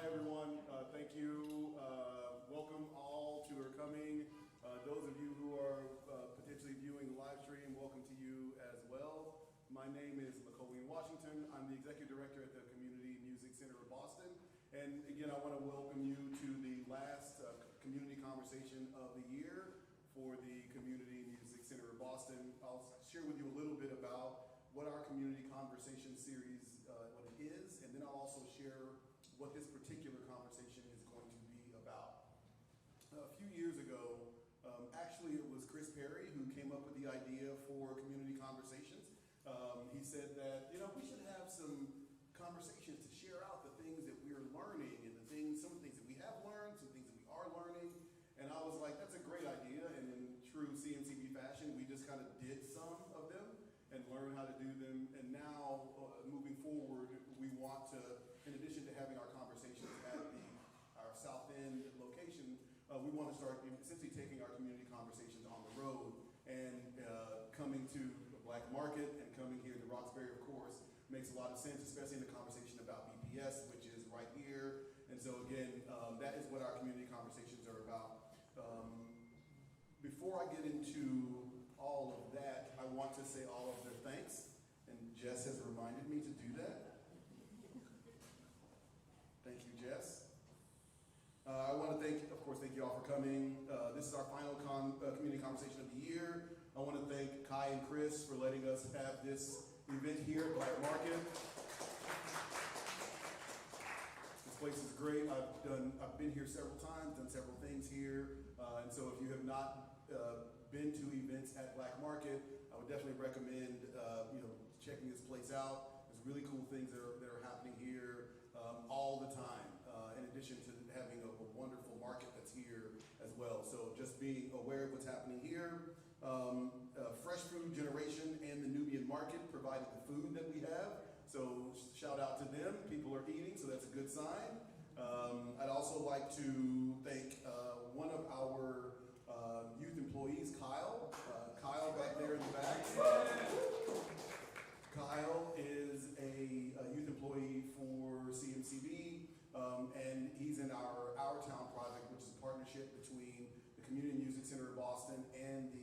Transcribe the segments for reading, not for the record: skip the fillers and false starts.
Hi everyone, thank you. Welcome all to our coming. Those of you who are potentially viewing the live stream, welcome to you as well. My name is Lecolion Washington. I'm the Executive Director at the Community Music Center of Boston. And again, I want to welcome you to the last community conversation of the year for the Community Music Center of Boston. I'll share with you a little bit about what our community conversation series, what it is, and then I'll also share what this particular conversation is going to be about. A few years ago, actually it was Chris Perry who came up with the idea for community conversations. He said that, we should have some conversations to share out the things that we're learning and some things that we have learned, some things that we are learning. And I was like, that's a great idea. And in true CMCB fashion, we just kind of did some of them and learn how to do them. And now, moving forward, we want to, in addition to having our conversations at our South End location, we want to start essentially taking our community conversations on the road and coming to the Black Market and coming here to Roxbury, of course, makes a lot of sense, especially in the conversation about BPS, which is right here. And so again, that is what our community conversations are about. Before I get into all of that, I want to say all of their thanks, and Jess has reminded me to do that. Thank you, Jess. I want to thank you all for coming. This is our final community conversation of the year. I want to thank Kai and Chris for letting us have this event here at Black Market. This place is great. I've been here several times, done several things here, and so if you have not been to events at Black Market, I would definitely recommend checking this place out. There's really cool things that are happening here all the time, in addition to having a wonderful market that's here as well. So just being aware of what's happening here. Fresh Food Generation and the Nubian Market provided the food that we have. So shout out to them. People are eating, so that's a good sign. I'd also like to thank one of our youth employees, Kyle. Kyle back there in the back. Kyle is a youth employee for CMCB, and he's in our Town project, which is a partnership between the Community Music Center of Boston and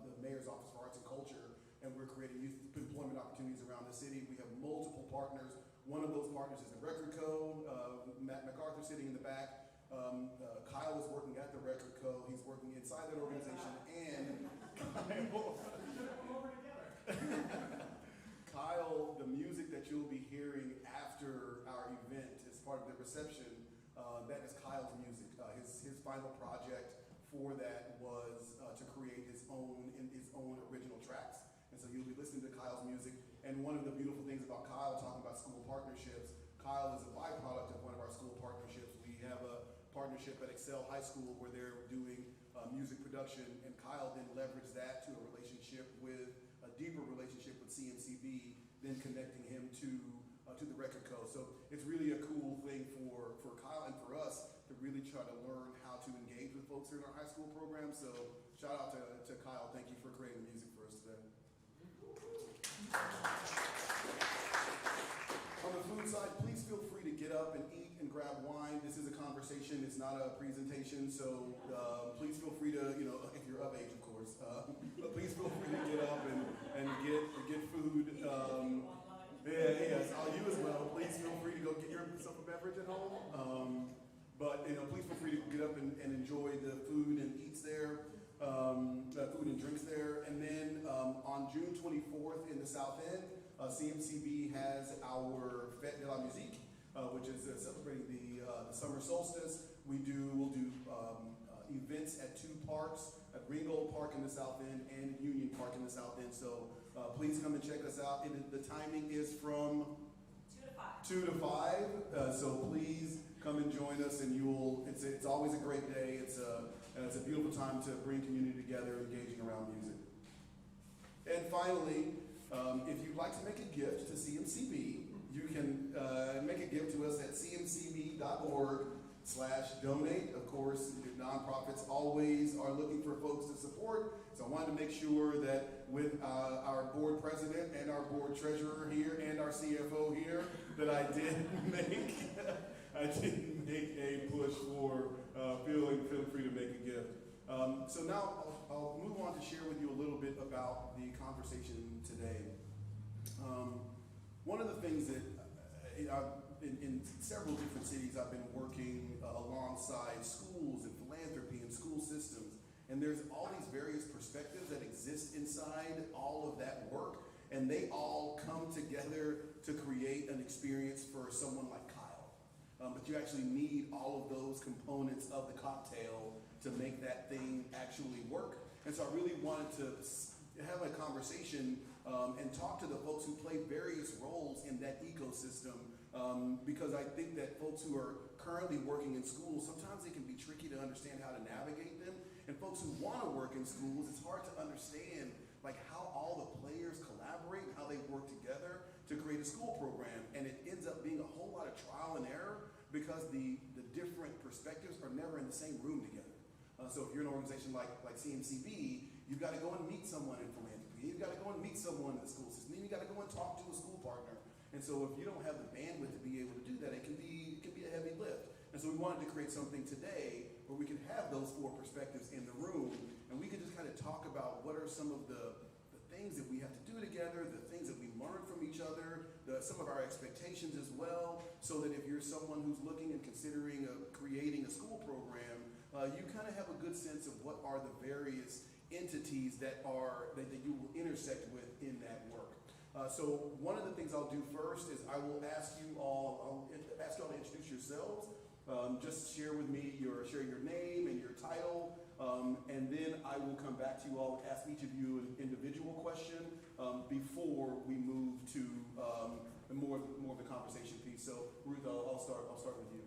the Mayor's Office for Arts and Culture. And we're creating youth employment opportunities around the city. We have multiple partners. One of those partners is the Record Co. Matt MacArthur sitting in the back. Kyle is working at the Record Co. He's working inside that organization, and Kyle, the music that you'll be hearing after our event as part of the reception, that is Kyle's music. His final project for that was to create his own original tracks. And so you'll be listening to Kyle's music. And one of the beautiful things about Kyle, talking about school partnerships, Kyle is a byproduct of one of our school partnerships. We have a partnership at Excel High School where they're doing music production, and Kyle then leveraged that to a deeper relationship with CMCB, then connecting him to the Record Co. So it's really a cool thing for Kyle and for us to really try to learn how to engage with folks in our high school program. So shout out to Kyle. Thank you for creating the music for us today. On the food side, please feel free to get up and eat and grab wine. This is a conversation, it's not a presentation, so please feel free to, if you're of age, of course, but please feel free to get up and get food. Yes, you as well. Please feel free to go get yourself a beverage at home. But please feel free to get up and enjoy the food and eats there. Food and drinks there. And then on June 24th in the South End, CMCB has our Fête de la Musique, which is celebrating the summer solstice. We'll do events at two parks, at Ringgold Park in the South End and Union Park in the South End. So please come and check us out. The timing is from 2 to 5. So please come and join us, and it's always a great day. It's a beautiful time to bring community together, engaging around music. And finally, if you'd like to make a gift to CMCB, you can make a gift to us at cmcb.org/donate. Of course, nonprofits always are looking for folks to support. So I wanted to make sure that with our board president and our board treasurer here and our CFO here, that I did make a push for feeling free to make a gift. So now I'll move on to share with you a little bit about the conversation today. One of the things that in several different cities I've been working alongside schools and philanthropy and school systems, and there's all these various perspectives that exist inside all of that work, and they all come together to create an experience for someone like Kyle. But you actually need all of those components of the cocktail to make that thing actually work. And so I really wanted to have a conversation and talk to the folks who play various roles in that ecosystem, because I think that folks who are currently working in schools, sometimes it can be tricky to understand how to navigate them. And folks who want to work in schools, it's hard to understand like how all the players collaborate and how they work together to create a school program. And it ends up being a whole lot of trial and error because the different perspectives are never in the same room together. So if you're an organization like CMCB, you've got to go and meet someone in philanthropy. You've got to go and meet someone in the school system. Then you've got to go and talk to a school partner. And so if you don't have the bandwidth to be able to do that, it can be a heavy lift. And so we wanted to create something today where we can have those four perspectives in the room, and we can just kind of talk about what are some of the things that we have to do together, the things that we learn from each other, some of our expectations as well, so that if you're someone who's looking and considering creating a school program, you kind of have a good sense of what are the various entities that you will intersect with in that work. So one of the things I'll do first is I will ask you all to introduce yourselves. Just share with me share your name and your title, and then I will come back to you all and ask each of you an individual question before we move to more of the conversation piece. So Ruth, I'll start with you.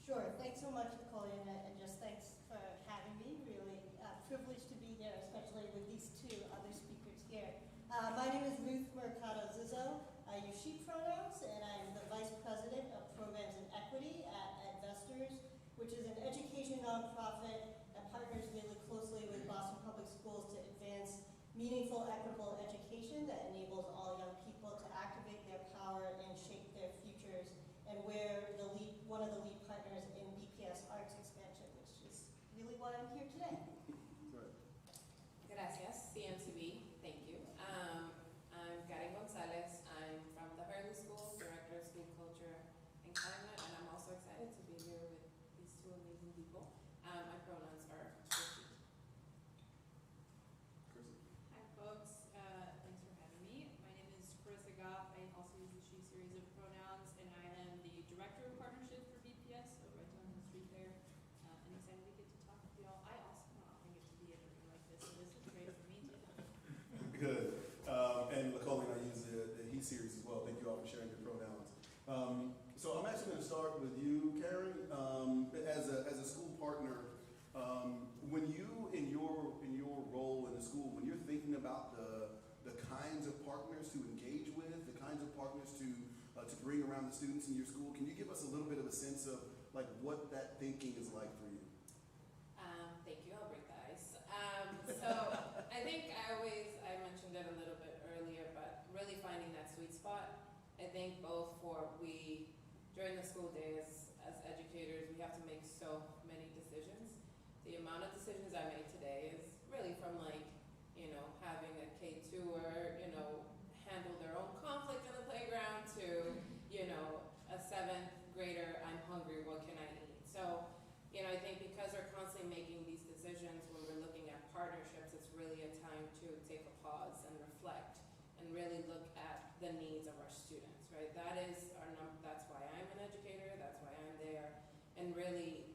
Sure. Thanks so much, Lecolion, and just thanks for having me. Really privileged to be here, especially with these two other speakers here. My name is Ruth Mercado Zizzo. I use she pronouns, and I'm the Vice President of Programs and Equity at Investors, which is an education nonprofit that partners really closely with Boston Public Schools to advance meaningful, equitable education that enables all young people to activate their power and shape their futures. And we're one of the lead partners in BPS Arts Expansion, which is really why I'm here today. Gracias, CMCB, thank you. I'm Karen Gonzalez. I'm from the Hurley School, Director of School Culture and Climate, and I'm also excited to be here with these two amazing people. My pronouns are she. Hi folks, thanks for having me. My name is Carissa Goff. I also use the she series of pronouns, and I am the Director of Partnership for BPS, so right down the street there. And excited to get to talk with y'all. I also often get to be at a room like this, so this is great for me too. Good. And Lecolion, I use the he series as well. Thank you all for sharing your pronouns. So I'm actually going to start with you, Karen. As a school partner, when you in your role in the school, when you're thinking about the kinds of partners to engage with, the kinds of partners to bring around the students in your school, can you give us a little bit of a sense of like what that thinking is like for you? Thank you, I'll break the ice. So I think I mentioned it a little bit earlier, but really finding that sweet spot. I think both during the school days as educators, we have to make so many decisions. The amount of decisions I made today is really from having a K2er, handle their own conflict in the playground to, a 7th grader, I'm hungry, what can I eat? So, I think because we're constantly making these decisions when we're looking at partnerships, it's really a time to take a pause and reflect and really look at the needs of our students, right? That's why I'm an educator, that's why I'm there, and really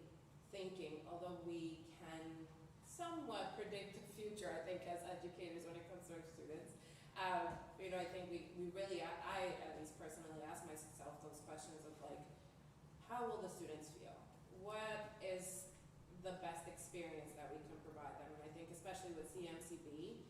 thinking, although we can somewhat predict the future, I think, as educators when it comes to our students, I think we really, I at least personally ask myself those questions of like, how will the students feel? What is the best experience that we can provide them? And I think especially with CMCB,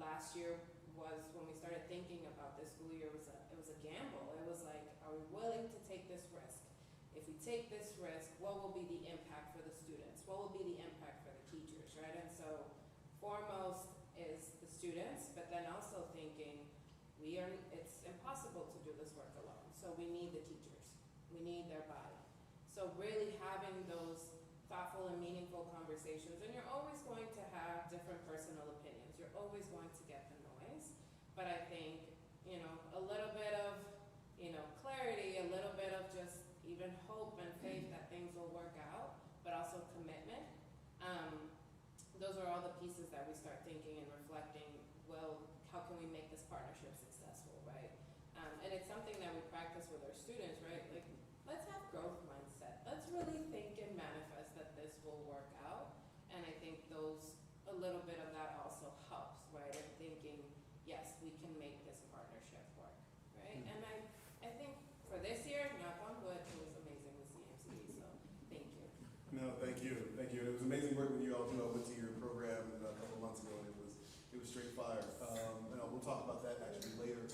last year was when we started thinking about this school year, it was a gamble. It was like, are we willing to take this risk? If we take this risk, what will be the impact for the students? What will be the impact for the teachers, right? And so foremost is the students, but then also thinking it's impossible to do this work alone. So we need the teachers. We need their buy-in. conversations, and you're always going to have different personal opinions. You're always going to get the noise. But I think, a little bit of, clarity, a little bit of just even hope and faith that things will work out, but also commitment. Those are all the pieces that we start thinking and reflecting, well, how can we make this partnership successful, right? And it's something that we practice with our students, right? Like, let's have growth mindset. Let's really think and manifest that this will work out. And I think a little bit of that also helps, right? In thinking, yes, we can make this partnership work, right? And I think for this year, knock on wood, it was amazing with CMCB, so thank you. No, thank you. It was amazing working with you all too. I went to your program a couple months ago, and it was straight fire. And we'll talk about that actually later.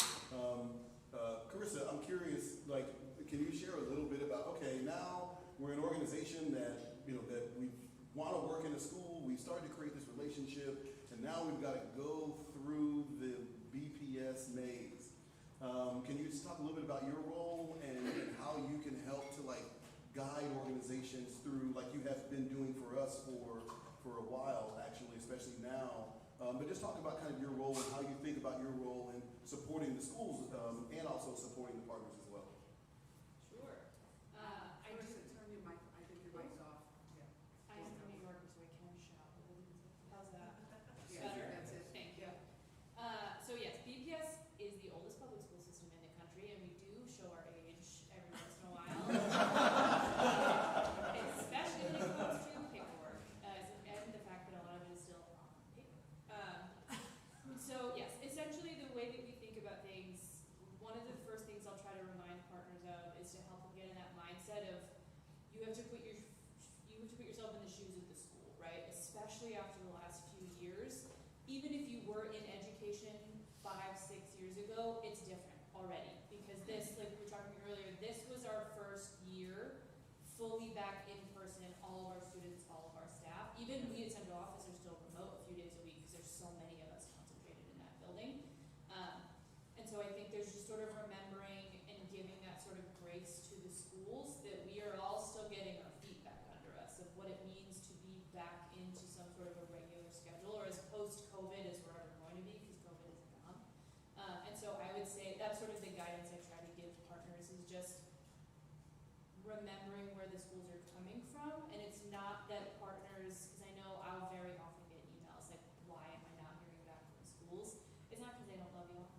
Carissa, I'm curious, can you share a little bit about, okay, now we're an organization that, that we want to work in a school, we've started to create this relationship, and now we've got to go through the BPS maze. Can you just talk a little bit about your role and how you can help to guide organizations through, like you have been doing for us for a while, actually, especially now. But just talk about kind of your role and how you think about your role in supporting the schools and also supporting the partners as well. Sure. I Carissa, do. turn your mic, I think your mic's off. Yeah. I'm a New Yorker, so I can shout. How's that? Yeah, Better? that's it. Thank you. So yes, BPS is the oldest public school system in the country, and we do show our age every once in a while. Especially when it comes to paperwork, and the fact that a lot of it is still on paper. So yes, essentially the way that we think about things, one of the first things I'll try to remind partners of is to help them get in that mindset of you have to put yourself in the shoes of the school, right? Especially after the last few years. Even if you were in education 5-6 years ago, it's different already, because this, like we were talking earlier, this was our first year fully back in person, all of our students, all of our staff. Even we at central office are still remote a few days a week because there's so many of us concentrated in that building. And so I think there's just sort of remembering and giving that sort of grace to the schools that we are all still getting our feet back under us of what it means to be back into some sort of a regular schedule, or as post-COVID as we're ever going to be, because COVID isn't gone. And so I would say that's sort of the guidance I try to give partners, is just remembering where the schools are coming from. And it's not that partners, because I know I'll very often get emails like, why am I not hearing back from the schools? It's not because they don't love you all.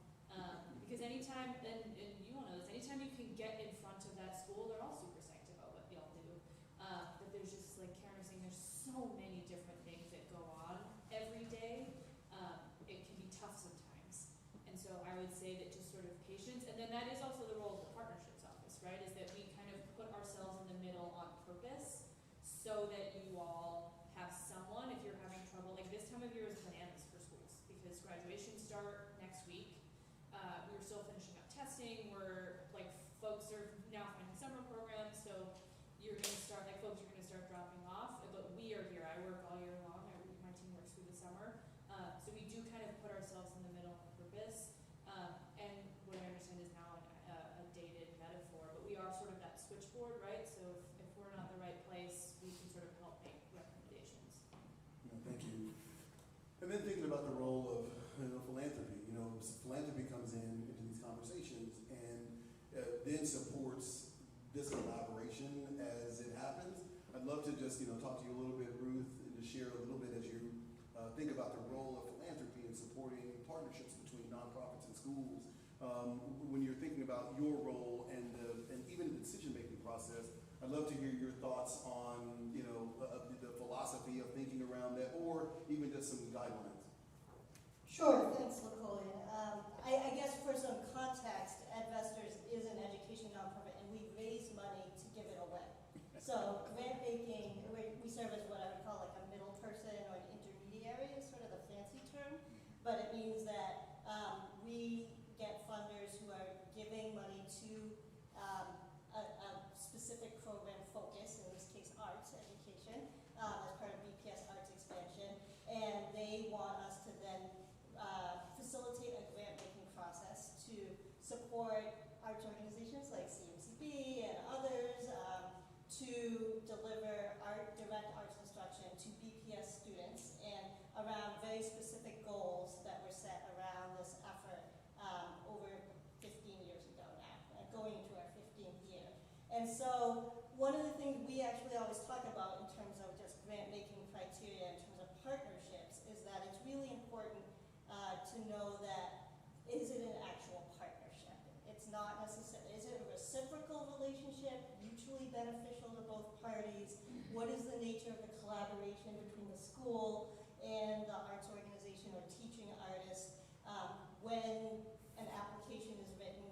Because anytime, and you all know this, anytime you can get in front of that school, they're all super psyched about what y'all do. But there's just, like Karen was saying, there's so many different things that go on every day. It can be tough sometimes. And so I would say that just sort of patience, and then that is also the role of the partnerships office, right? Is that we kind of put ourselves in the middle on purpose so that you all have someone, if you're having trouble, like this time of year is bananas for schools because graduations start next week. We're still finishing up testing. We're like, folks are now finding summer programs, so you're going to start, like folks are going to start dropping off, but we are here. I work all year long. My team works through the summer. So we do kind of put ourselves in the middle on purpose. And what I understand is now a dated metaphor, but we are sort of that switchboard, right? So if we're not in the right place, we can sort of help make recommendations. No, thank you. And then thinking about the role of philanthropy. Philanthropy comes into these conversations and then supports this collaboration as it happens. I'd love to just talk to you a little bit, Ruth, and to share a little bit as you think about the role of philanthropy in supporting partnerships between nonprofits and schools. When you're thinking about your role and even the decision-making process, I'd love to hear your thoughts on the philosophy of thinking around that, or even just some guidelines. Sure, thanks, Lecolion. I guess for some context, Advestors is an education nonprofit, and we raise money to give it away. So grant making, we serve as what I would call like a middle person or an intermediary, is sort of the fancy term, but it means that we get funders who are giving money to a specific program focus, in this case arts education, as part of BPS Arts Expansion, and they want us to then facilitate a grant making process to support And so one of the things we actually always talk about in terms of just grant-making criteria, in terms of partnerships, is that it's really important to know that, is it an actual partnership? It's not necessarily, is it a reciprocal relationship, mutually beneficial to both parties? What is the nature of the collaboration between the school and the arts organization or teaching artist? When an application is written,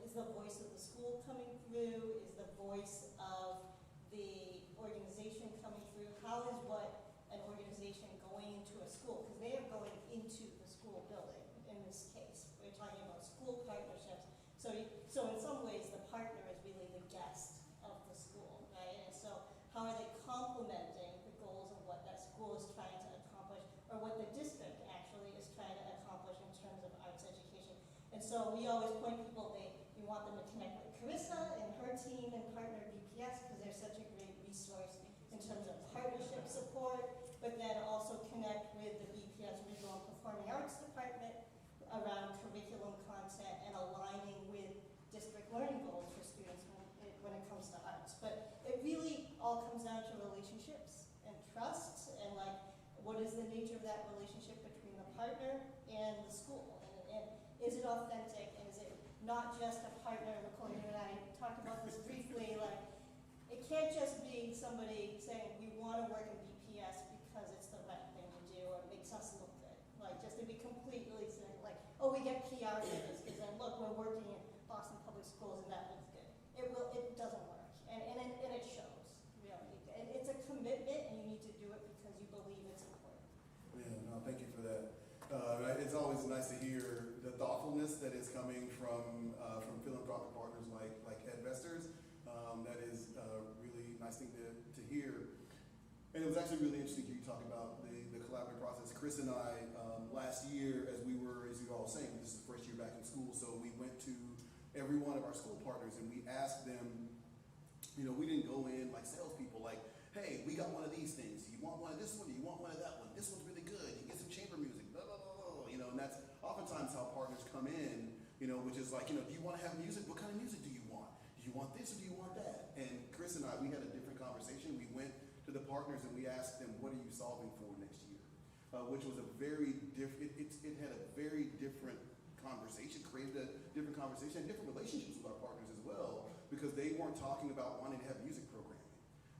is the voice of the school coming through? Is the voice of the organization coming through? How is what an organization going into a school? Because they are going into the school building in this case. We're talking about school partnerships. So in some ways, the partner is really the guest of the school, right? And so how are they complementing the goals of what that school is trying to accomplish, or what the district actually is trying to accomplish in terms of arts education? And so we always point people, we want them to connect with Carissa and her team and partner BPS because they're such a great resource in terms of partnership support, but then also connect with the BPS Visual and Performing Arts Department around curriculum content and aligning with district learning goals for students when it comes to arts. But it really all comes down to relationships and trust and like, what is the nature of that relationship between the partner and the school? And is it authentic, and is it not just a partner? Lecolion and I talked about this briefly, like, it can't just be somebody saying, we want to work in BPS because it's the right thing to do or it makes us look good. Like, just to be completely saying, like, oh, we get PR for this because then look, we're working in Boston Public Schools and that looks good. It doesn't work, and it shows, really. And it's a commitment, and you need to do it because you believe it's important. Yeah, no, thank you for that. It's always nice to hear the thoughtfulness that is coming from philanthropic partners like Edvestors. That is a really nice thing to hear. And it was actually really interesting to hear you talk about the collaborative process. Chris and I, last year, as you were all saying, this is the first year back in school, so we went to every one of our school partners and we asked them, we didn't go in like salespeople, like, hey, we got one of these things. Do you want one of this one? Do you want one of that one? This one's really good. You get some chamber music, blah, blah, blah, blah. And that's oftentimes how partners come in, which is like, do you want to have music? What kind of music do you want? Do you want this or do you want that? And Chris and I, we had a different conversation. We went to the partners and we asked them, what are you solving for next year? Which was a very different, it had a very different conversation, created a different conversation and different relationships with our partners as well, because they weren't talking about wanting to have music programming.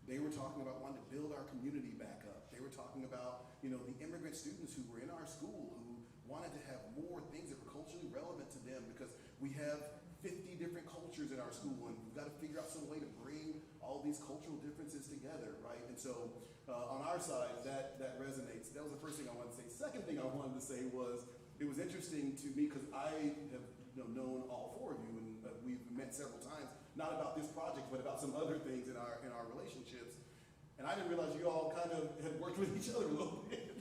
They were talking about wanting to build our community back up. They were talking about, the immigrant students who were in our school who wanted to have more things that were culturally relevant to them, because we have 50 different cultures in our school and we've got to figure out some way to bring all these cultural differences together, right? And so on our side, that resonates. That was the first thing I wanted to say. Second thing I wanted to say was, it was interesting to me because I have known all four of you and we've met several times, not about this project, but about some other things in our relationships. And I didn't realize you all kind of had worked with each other a little bit.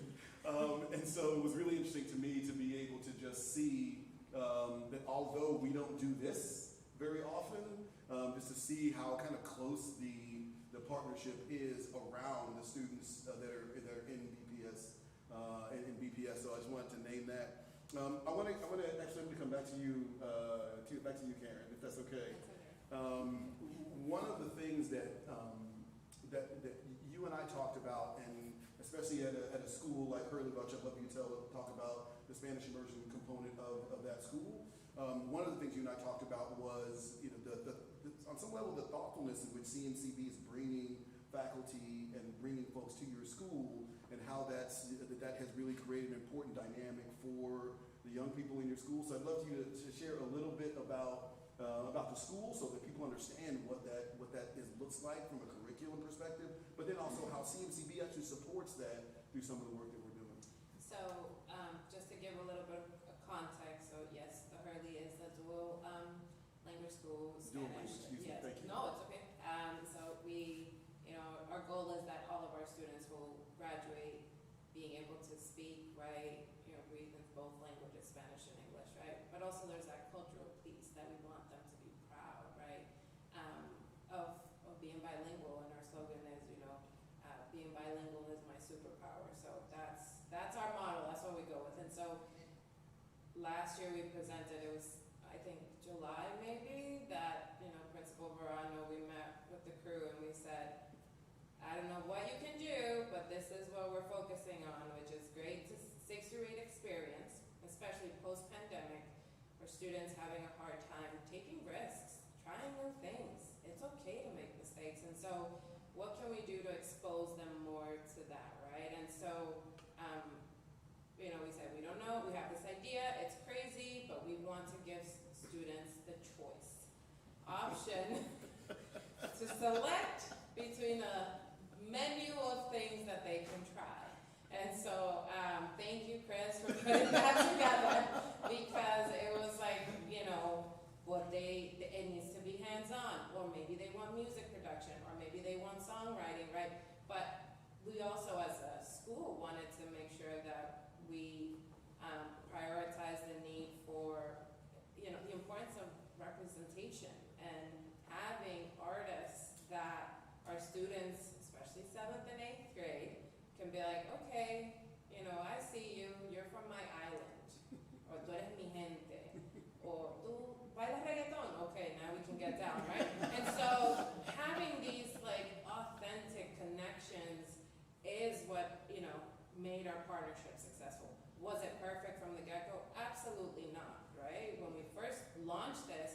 And so it was really interesting to me to be able to just see that although we don't do this very often, just to see how kind of close the partnership is around the students that are in BPS. In BPS, so I just wanted to name that. I want to actually come back to you, Karen, if that's okay. One of the things that you and I talked about, and especially at a school like Hurley Buch, I'd love you to talk about the Spanish immersion component of that school. One of the things you and I talked about was, on some level, the thoughtfulness in which CMCB is bringing faculty and bringing folks to your school, and how that has really created an important dynamic for the young people in your school. So I'd love you to share a little bit about the school, so that people understand what that looks like from a curriculum perspective, but then also how CMCB actually supports that through some of the work that we're doing. So just to give a little bit of context, so yes, the Hurley is a dual language school. Dual language, excuse me, yes. thank you. No, it's okay. So we, our goal is that all of our students will graduate being able to speak, right, read in both languages, Spanish and English, right? But also there's that cultural piece that we want them to be proud, right, of being bilingual. And our slogan is, being bilingual is my superpower. So that's our model. That's what we go with. And so last year we presented, it was, I think, July maybe, that, principal this is what we're focusing on, which is grade 6 through 8 experience, especially post-pandemic, where students having a hard time taking risks, trying new things. It's okay to make mistakes. And so what can we do to expose them more to that, right? And so, we said, we don't know, we have this idea, it's crazy, but we want to give students the choice option to select between a menu of things that they can try. And so, thank you, Chris, for putting that together, because it was like, it needs to be hands-on, or maybe they want music production, or maybe they want songwriting, right? But we also, as a school, wanted to make sure that we prioritize the need for, the importance of representation and having artists that our students, especially 7th and 8th grade, can be like, okay, I see you, you're from my island, or tú eres mi gente, or tú bailas reggaeton, okay, now we can get down, right? And so having these authentic connections is what, made our partnership successful. Was it perfect from the get-go? Absolutely not, right? When we first launched this,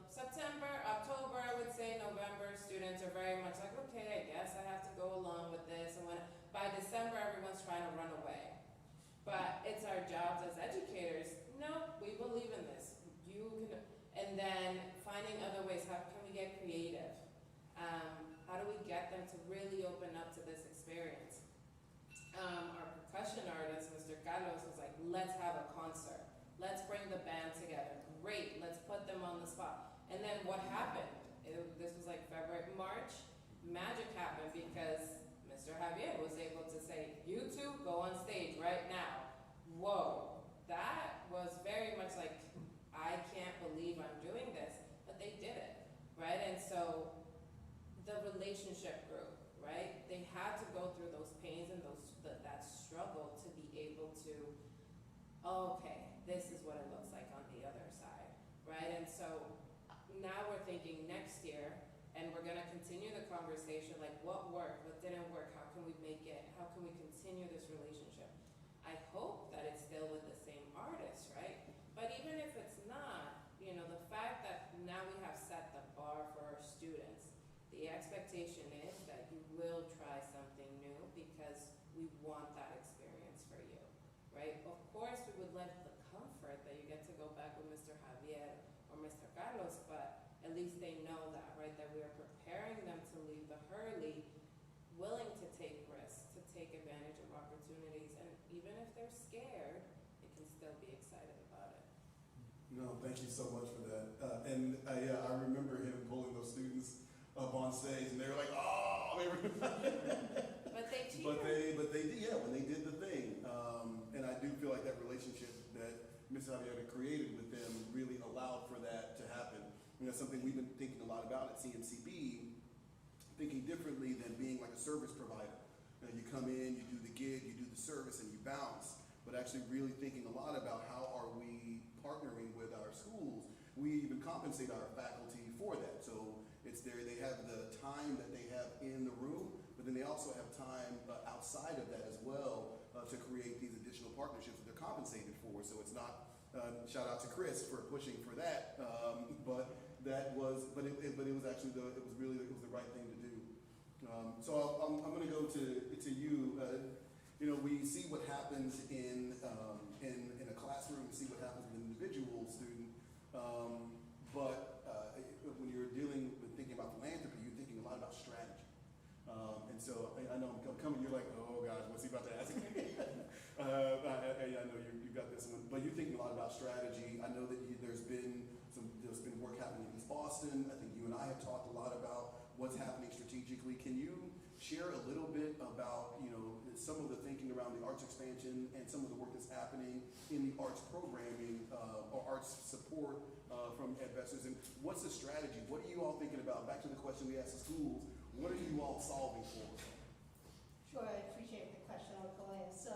September, October, I would say November, students are very much like, okay, I guess I have to go along with this. And by December, everyone's trying to run away. But it's our jobs as educators. No, we believe in this. And then finding other ways. How can we get creative? How do we get them to really open up to this experience? Our percussion artist, Mr. Carlos, was like, let's have a concert. Let's bring the band together. Great, let's put them on the spot. And then what happened? This was like February, March. Magic happened because Mr. Javier was able to say, you two go on stage right now. Whoa, that was very much like, I can't believe I'm doing this, but they did it, right? And so the relationship grew, right? They had to go through those pains and that struggle to be able to, okay, this is what it looks like on the other side, right? And so now we're thinking next year, and we're gonna continue the conversation, like what worked, what didn't work, how can we make it, how can we continue this relationship? I hope that it's still with the same artists, right? But even if it's not, the fact that now we have set the bar for our students, the expectation is that you will try something new because we want that experience for you, right? Of course, we would like the comfort that you get to go back with Mr. Javier or Mr. Carlos, but at least they know that, right? That we are preparing them to leave the Hurley willing to take risks, to take advantage of opportunities, and even if they're scared, they can still be excited about it. No, thank you so much for that. I remember him pulling those students up on stage, and they were like, "Oh!" But they cheated. But they did, yeah, when they did the thing. And I do feel like that relationship that Ms. Javier created with them really allowed for that to happen. Something we've been thinking a lot about at CMCB, thinking differently than being like a service provider. You come in, you do the gig, you do the service, and you bounce. But actually really thinking a lot about how are we partnering with our schools. We even compensate our faculty for that. So it's there, they have the time that they have in the room, but then they also have time outside of that as well to create these additional partnerships that they're compensated for. So it's not, shout out to Chris for pushing for that, but it was actually it was the right thing to do. So I'm going to go to you. We see what happens in a classroom, we see what happens with an individual student, but when you're dealing with thinking about philanthropy, you're thinking a lot about strategy. And so I know I'm coming, you're like, oh gosh, what's he about to ask? I know you got this one, but you're thinking a lot about strategy. I know that there's been work happening in East Boston. I think you and I have talked a lot about what's happening strategically. Can you share a little bit about, some of the thinking around the arts expansion and some of the work that's happening in the arts programming or arts support from investors? And what's the strategy? What are you all thinking about? Back to the question we asked the schools, what are you all solving for? Sure, I appreciate the question, Lecolion. So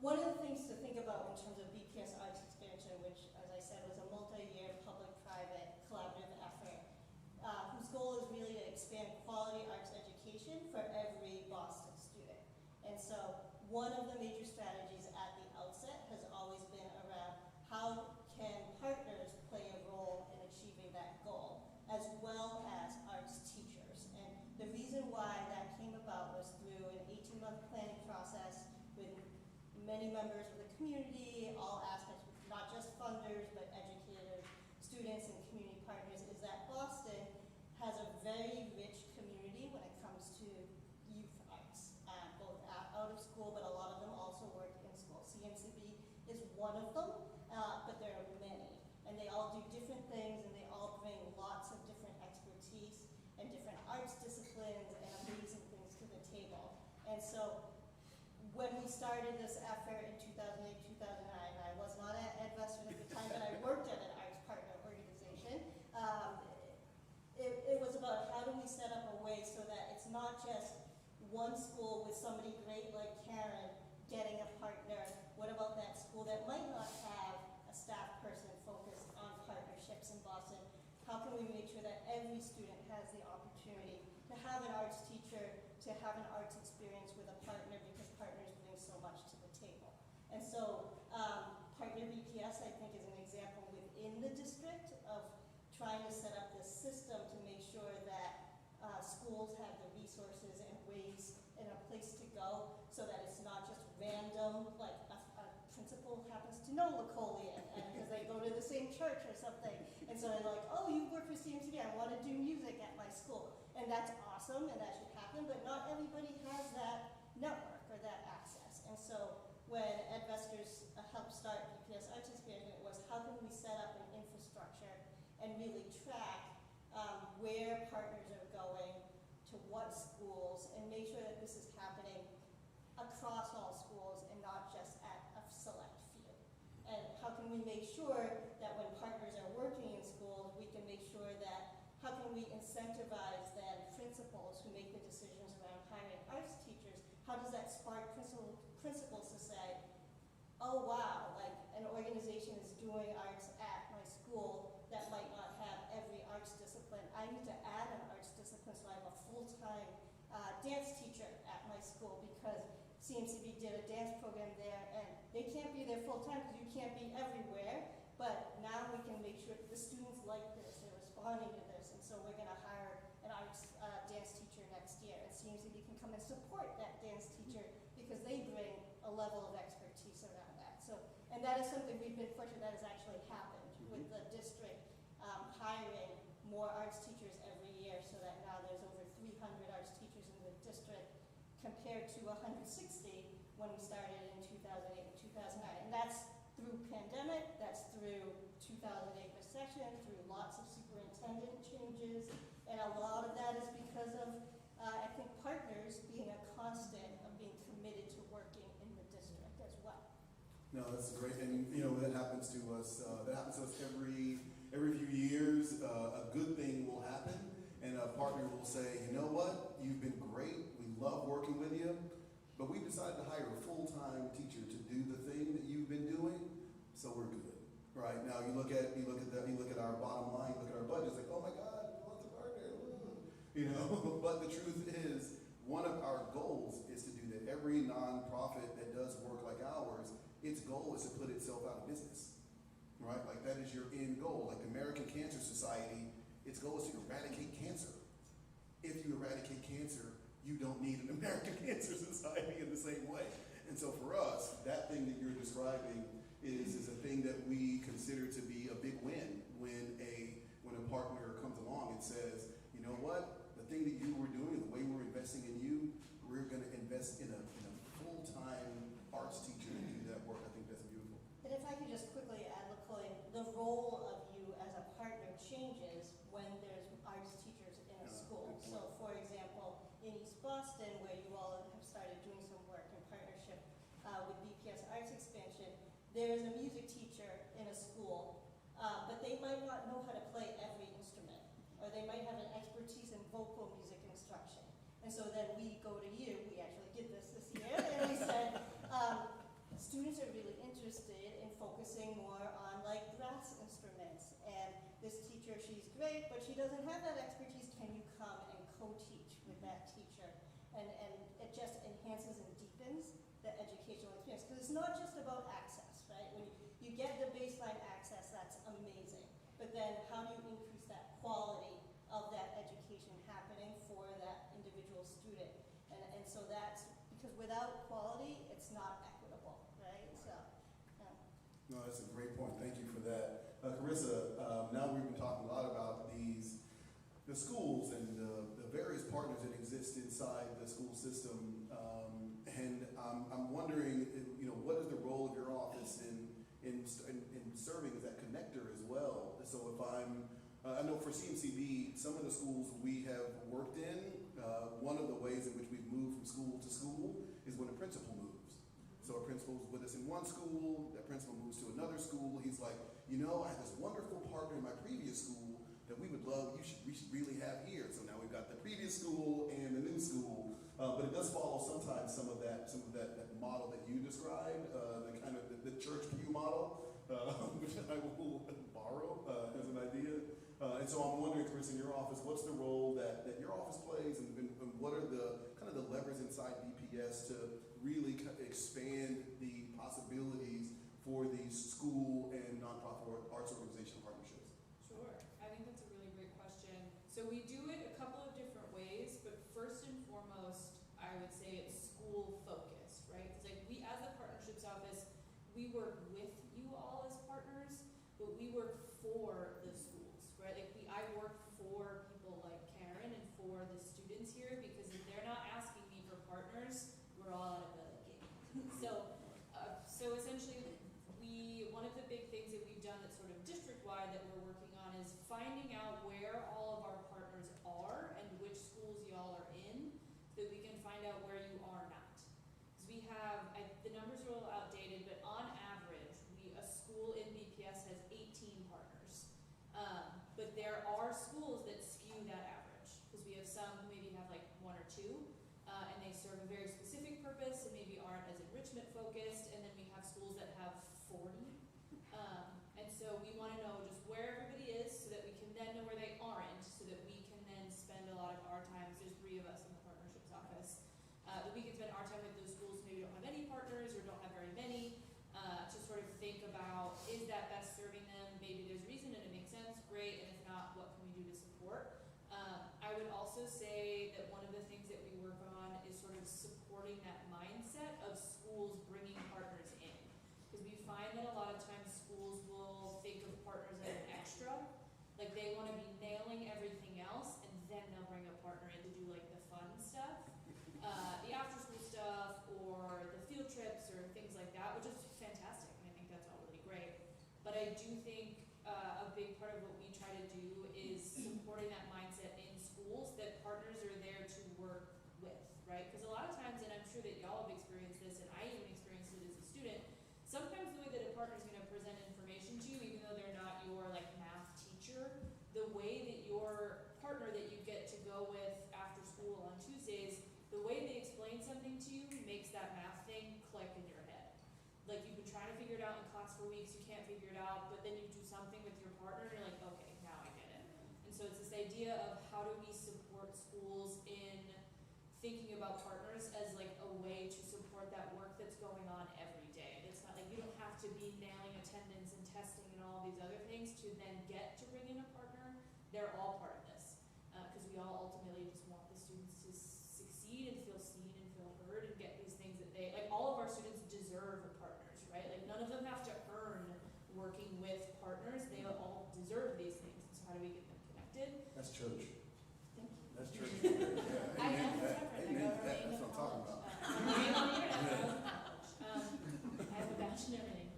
one of the things to think about in terms of BPS arts expansion, which, as I said, was a multi-year public-private collaborative effort, whose goal is really to expand quality arts education for every Boston student. one of the major strategies at the outset has always been around how can partners play a role in achieving that goal, as well as arts teachers. And the reason why that came about was through an 18-month planning process with many members of the community, all aspects, not just funders, but educators, students, and community partners, is that Boston has a very rich community when it comes to youth arts, both out of school, but a lot of them also work in school. CMCB is one of them, but there are many. And they all do different things, and they all bring lots of different expertise and different arts disciplines and amazing things to the table. And so when we started this effort in 2008, 2009, I was not at Edwestern at the time, but I worked at an arts partner organization. It was about how do we set up a way so that it's not just one school with somebody great like Karen getting a partner. What about that school that might not have a staff person focused on partnerships in Boston? How can we make sure that every student has the opportunity to have an arts teacher, to have an arts experience with a partner, because partners bring so much to the table. And so Partner BPS, I think, is an example within the district of trying to set up this system to make sure that schools have the resources and ways and a place to go, so that it's not just random, like a principal happens to know Lecolion and because they go to the same church or something. And so they're like, oh, you work for CMCB, I want to do music at my school. And that's awesome, and that should happen, but not everybody has that network or that access. And so when Edvestors helped start BPS Arts Experience, it was how can we set up an infrastructure and really track where partners are going, to what schools, and make sure that this is happening across all schools and not just at a select few. And how can we make sure that when partners are working in schools, we can make sure that how can we incentivize then principals who make the decisions around hiring arts teachers? How does that spark principals to say, oh wow, like an organization is doing arts at my school that might not have every arts discipline. I need to add an arts discipline so I have a full-time dance teacher at my school, because CMCB did a dance program there, and they can't be there full-time because you can't be everywhere, but now we can make sure that the students like this, they're responding to this, and so we're going to hire an arts dance teacher next year, and CMCB can come and support that dance teacher because they bring a level of expertise around that. So, and that is something we've been fortunate that has actually happened with the district hiring more arts teachers every year, so that now there's over 300 arts teachers in the district compared to 160 when we started in 2008 and 2009. And that's through pandemic, that's through 2008 recession, through lots of superintendent changes, and a lot of that is because of, I think, partners being a constant of being committed to working in the district as well. No, that's great, and you know that happens to us. That happens to us every few years. A good thing will happen, and a partner will say, you know what, you've been great. We love working with you, but we decided to hire a full-time teacher to do the thing that you've been doing, so we're good. Right now, you look at our bottom line, look at our budget. It's like, oh my God, we want the partner. You know, but the truth is, one of our goals is to do that. Every nonprofit that does work like ours, its goal is to put itself out of business, right? Like that is your end goal. Like the American Cancer Society, its goal is to eradicate cancer. If you eradicate cancer, you don't need an American Cancer Society in the same way. And so for us, that thing that you're describing is a thing that we consider to be a big win when a partner comes along and says, you know what, the thing that you were doing, the way we're investing in you, we're going to invest in a full-time arts teacher to do that work. I think that's beautiful. And if I could just quickly add, Lecolion, the role of you as a partner changes when there's arts teachers in a school. So for example, in East Boston, where you all have started doing some work in partnership with BPS Arts Expansion, there is a music teacher in a school, but they might not know how to play every instrument, or they might have an expertise in vocal music instruction. And so then we go to you, we actually did this year, and we said, students are really interested in focusing more on like brass instruments, and this teacher, she's great, but she doesn't have that expertise. Can you come and co-teach with that teacher? And it just enhances and deepens the education student. And so that's, because without quality, it's not equitable, right? So, No, that's a great point. Thank you for that. Carissa, now we've been talking a lot about the schools and the various partners that exist inside the school system. And I'm wondering, what is the role of your office in serving as that connector as well? So if I know for CMCB, some of the schools we have worked in, one of the ways in which we've moved from school to school is when a principal moves. So a principal's with us in one school, that principal moves to another school. He's like, I had this wonderful partner in my previous school that we should really have here. So now we've got the previous school and the new school. But it does follow sometimes some of that model that you described, the kind of the church pew model, which I will borrow as an idea. And so I'm wondering, Chris, in your office, what's the role that your office plays, and what are the kind of the levers inside BPS to really expand the possibilities for these school and nonprofit arts organization partnerships? Sure. I think that's a really great question. So we do it a couple of different ways, but first and foremost, I would say it's school focused, right? It's like we, as the partnerships office, we work with you all as partners, but we work for the schools, right? I work for people like Karen and for the students here, because if they're not asking me for partners, we're all out of the game. So essentially, one of the big things that we've done that's sort of district-wide that we're working on is finding out where all of our partners are and which schools y'all are in, so that we can find out where you are not. Because we have, the numbers are a little outdated, but on average, a school in BPS has 18 partners. But there are schools that skew that average, because we have some who maybe have like one or two, and they serve a very specific purpose and maybe aren't as enrichment focused, and then we have schools that have 40. And so we want to know just where everybody is, so that we can then know where they aren't, so that we can then spend a lot of our time, there's 3 of us in the partnerships office, that we can spend our time with those schools who maybe don't have any partners or don't have very many, to sort of think about, is that best serving them? Maybe there's reason and it makes sense, great, and if not, what can we do to support? I would also say that one of the things that we work on is sort of supporting that mindset of schools bringing partners in. Because we find that a lot of times schools will think of partners as an extra, like they want to be nailing everything else, and then they'll bring a partner in to do like the fun stuff, the after school stuff, or the field trips, or things like that, which is fantastic, and I think that's all really great. But I do think a big part of what we try to do is supporting that mindset in schools, that partners are there to work with, right? Because a lot of times, and I'm sure that y'all have experienced this, and I even experienced it as a student, sometimes the way that a partner is going to present information to you, even though they're not your like math teacher, the way that your partner that you get to go with after school on Tuesdays, the way they explain something to you makes that math thing click in your head. Like you've been trying to figure it out in class for weeks, you can't figure it out, but then you do something with your partner and you're like, okay, now I get it. And so it's this idea of how do we support schools in thinking about partners as like a way to support that work that's going on every day. It's not like you don't have to be nailing attendance and testing and all these other things to then get to bring in a partner. They're all part of this, because we all ultimately just want the students to succeed and feel seen and feel heard and get these things that they, like all of our students deserve partners, right? Like none of them have to earn working with partners. They all deserve these things. So how do we get them connected? That's church. thank you. That's church. I know it's different. That's what I'm talking about. I have a bachelor in everything.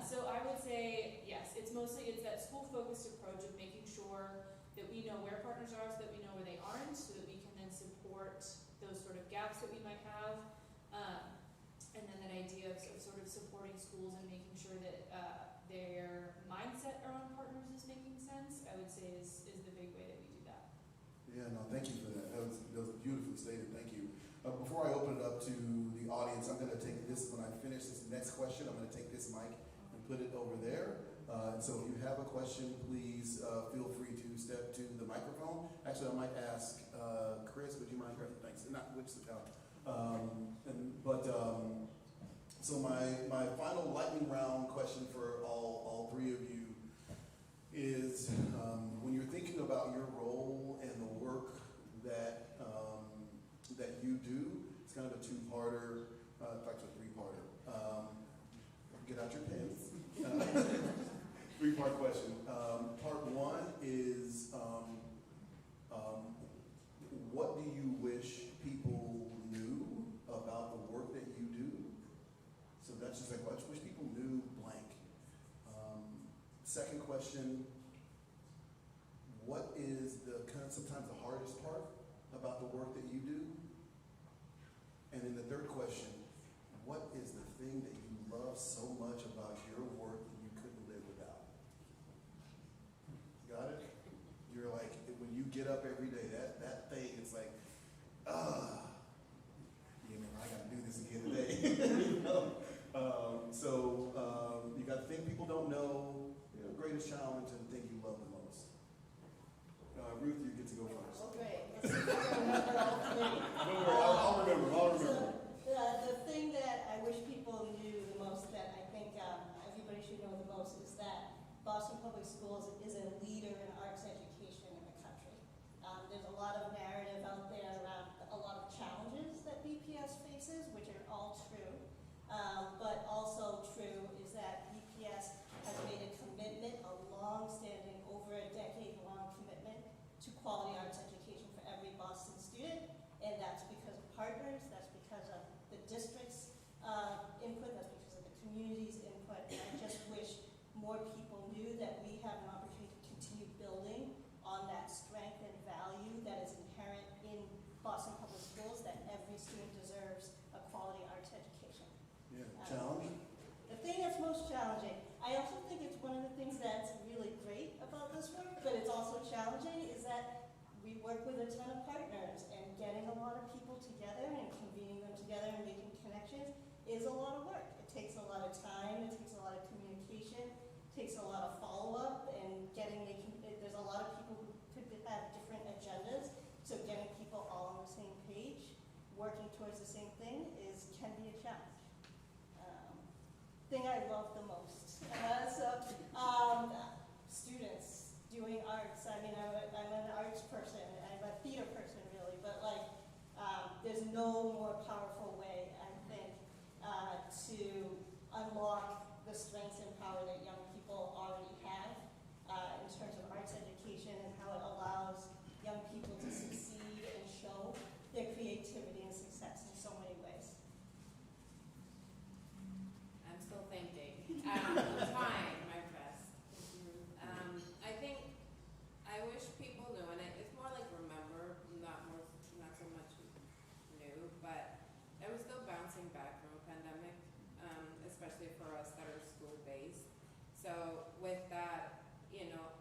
So I would say, yes, it's that school-focused approach of making sure that we know where partners are, so that we know where they aren't, so that we can then support those sort of gaps that we might have. And then that idea of sort of supporting schools and making sure that their mindset around partners is making sense, I would say is the big way that we do that. Yeah, no, thank you for that. That was beautifully stated. Thank you. Before I open it up to the audience, I'm going to take this, when I finish this next question, I'm going to take this mic and put it over there. And so if you have a question, please feel free to step to the microphone. Actually, I might ask Chris, would you mind? Thanks. Not which the so my final lightning round question for all 3 of you is when you're thinking about your role and the work that two-parter, actually a three-parter. Get out your pens. Three-part question. Part one is, what do you wish people knew about the work that you do? So that's just like, I just wish people knew blank. Second question, what is the kind of sometimes the hardest part about the work that you do? And then the third question, what is the thing that you love so much about your work that you couldn't live without? Got it? You're like, when you get up every day, that thing, it's like, you know, I gotta do this again today. You know? You got the thing people don't know, you know, greatest challenge, and the thing you love the most. Ruth, you get to go first. Oh, great. Let's see if I can remember all three. Don't worry, I'll remember. So, the thing that I wish people knew the most, that I think everybody should know the most, is that Boston Public Schools is a leader in arts education in the country. There's a lot of narrative out there around a lot of challenges that BPS faces, which are all true. But also true is that BPS has made a commitment, a long-standing, over a decade-long commitment to quality arts education for every Boston student, and that's because of partners, that's because of the district's input, that's because of the community's input, and I just wish more people knew that we have an opportunity to continue building on that strength and value that is inherent in Boston Public Schools, that every student deserves a quality arts education. Yeah, challenge? The thing that's most challenging, I also think it's one of the things that's really great about this work, but it's also challenging, is that we work with a ton of partners, and getting a lot of people together and convening them together and making connections is a lot of work. It takes a lot of time, it takes a lot of communication, it takes a lot of follow-up, and there's a lot of people who could have different agendas, so getting people all on the same page, working towards the same thing can be a challenge. Thing I love the most. Students doing arts. I mean, I'm an arts person. I'm a theater person, really. But there's no more powerful way, I think, to unlock the strengths and power that young people already have in terms of arts education, and how it allows young people to succeed and show their creativity and success in so many ways. I'm still thinking. Trying my best. I think I wish people knew, and it's more like remember, not so much new, but I was still bouncing back from a pandemic, especially for us that are school-based. So with that, you know,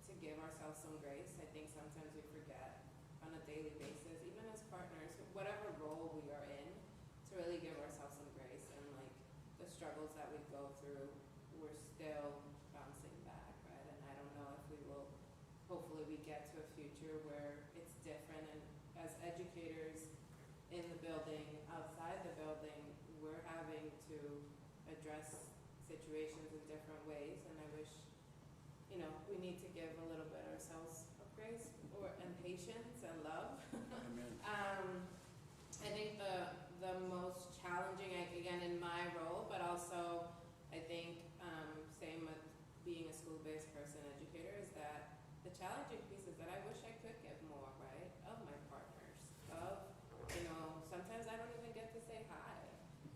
to give ourselves some grace, I think sometimes we forget on a daily basis, even as partners, whatever role we are in, to really give ourselves some grace, and like the struggles that we go through, we're still bouncing back, right? And I don't know if we will, hopefully we get to a future where it's different, and as educators in the building, outside the building, we're having to address situations in different ways, and I wish, you know, we need to give a little bit ourselves of grace and patience and love. Amen. I think the most challenging, again, in my role, but also I think same with being a school-based person, educator, is that the challenging piece is that I wish I could give more, right, of my partners, you know, sometimes I don't even get to say hi,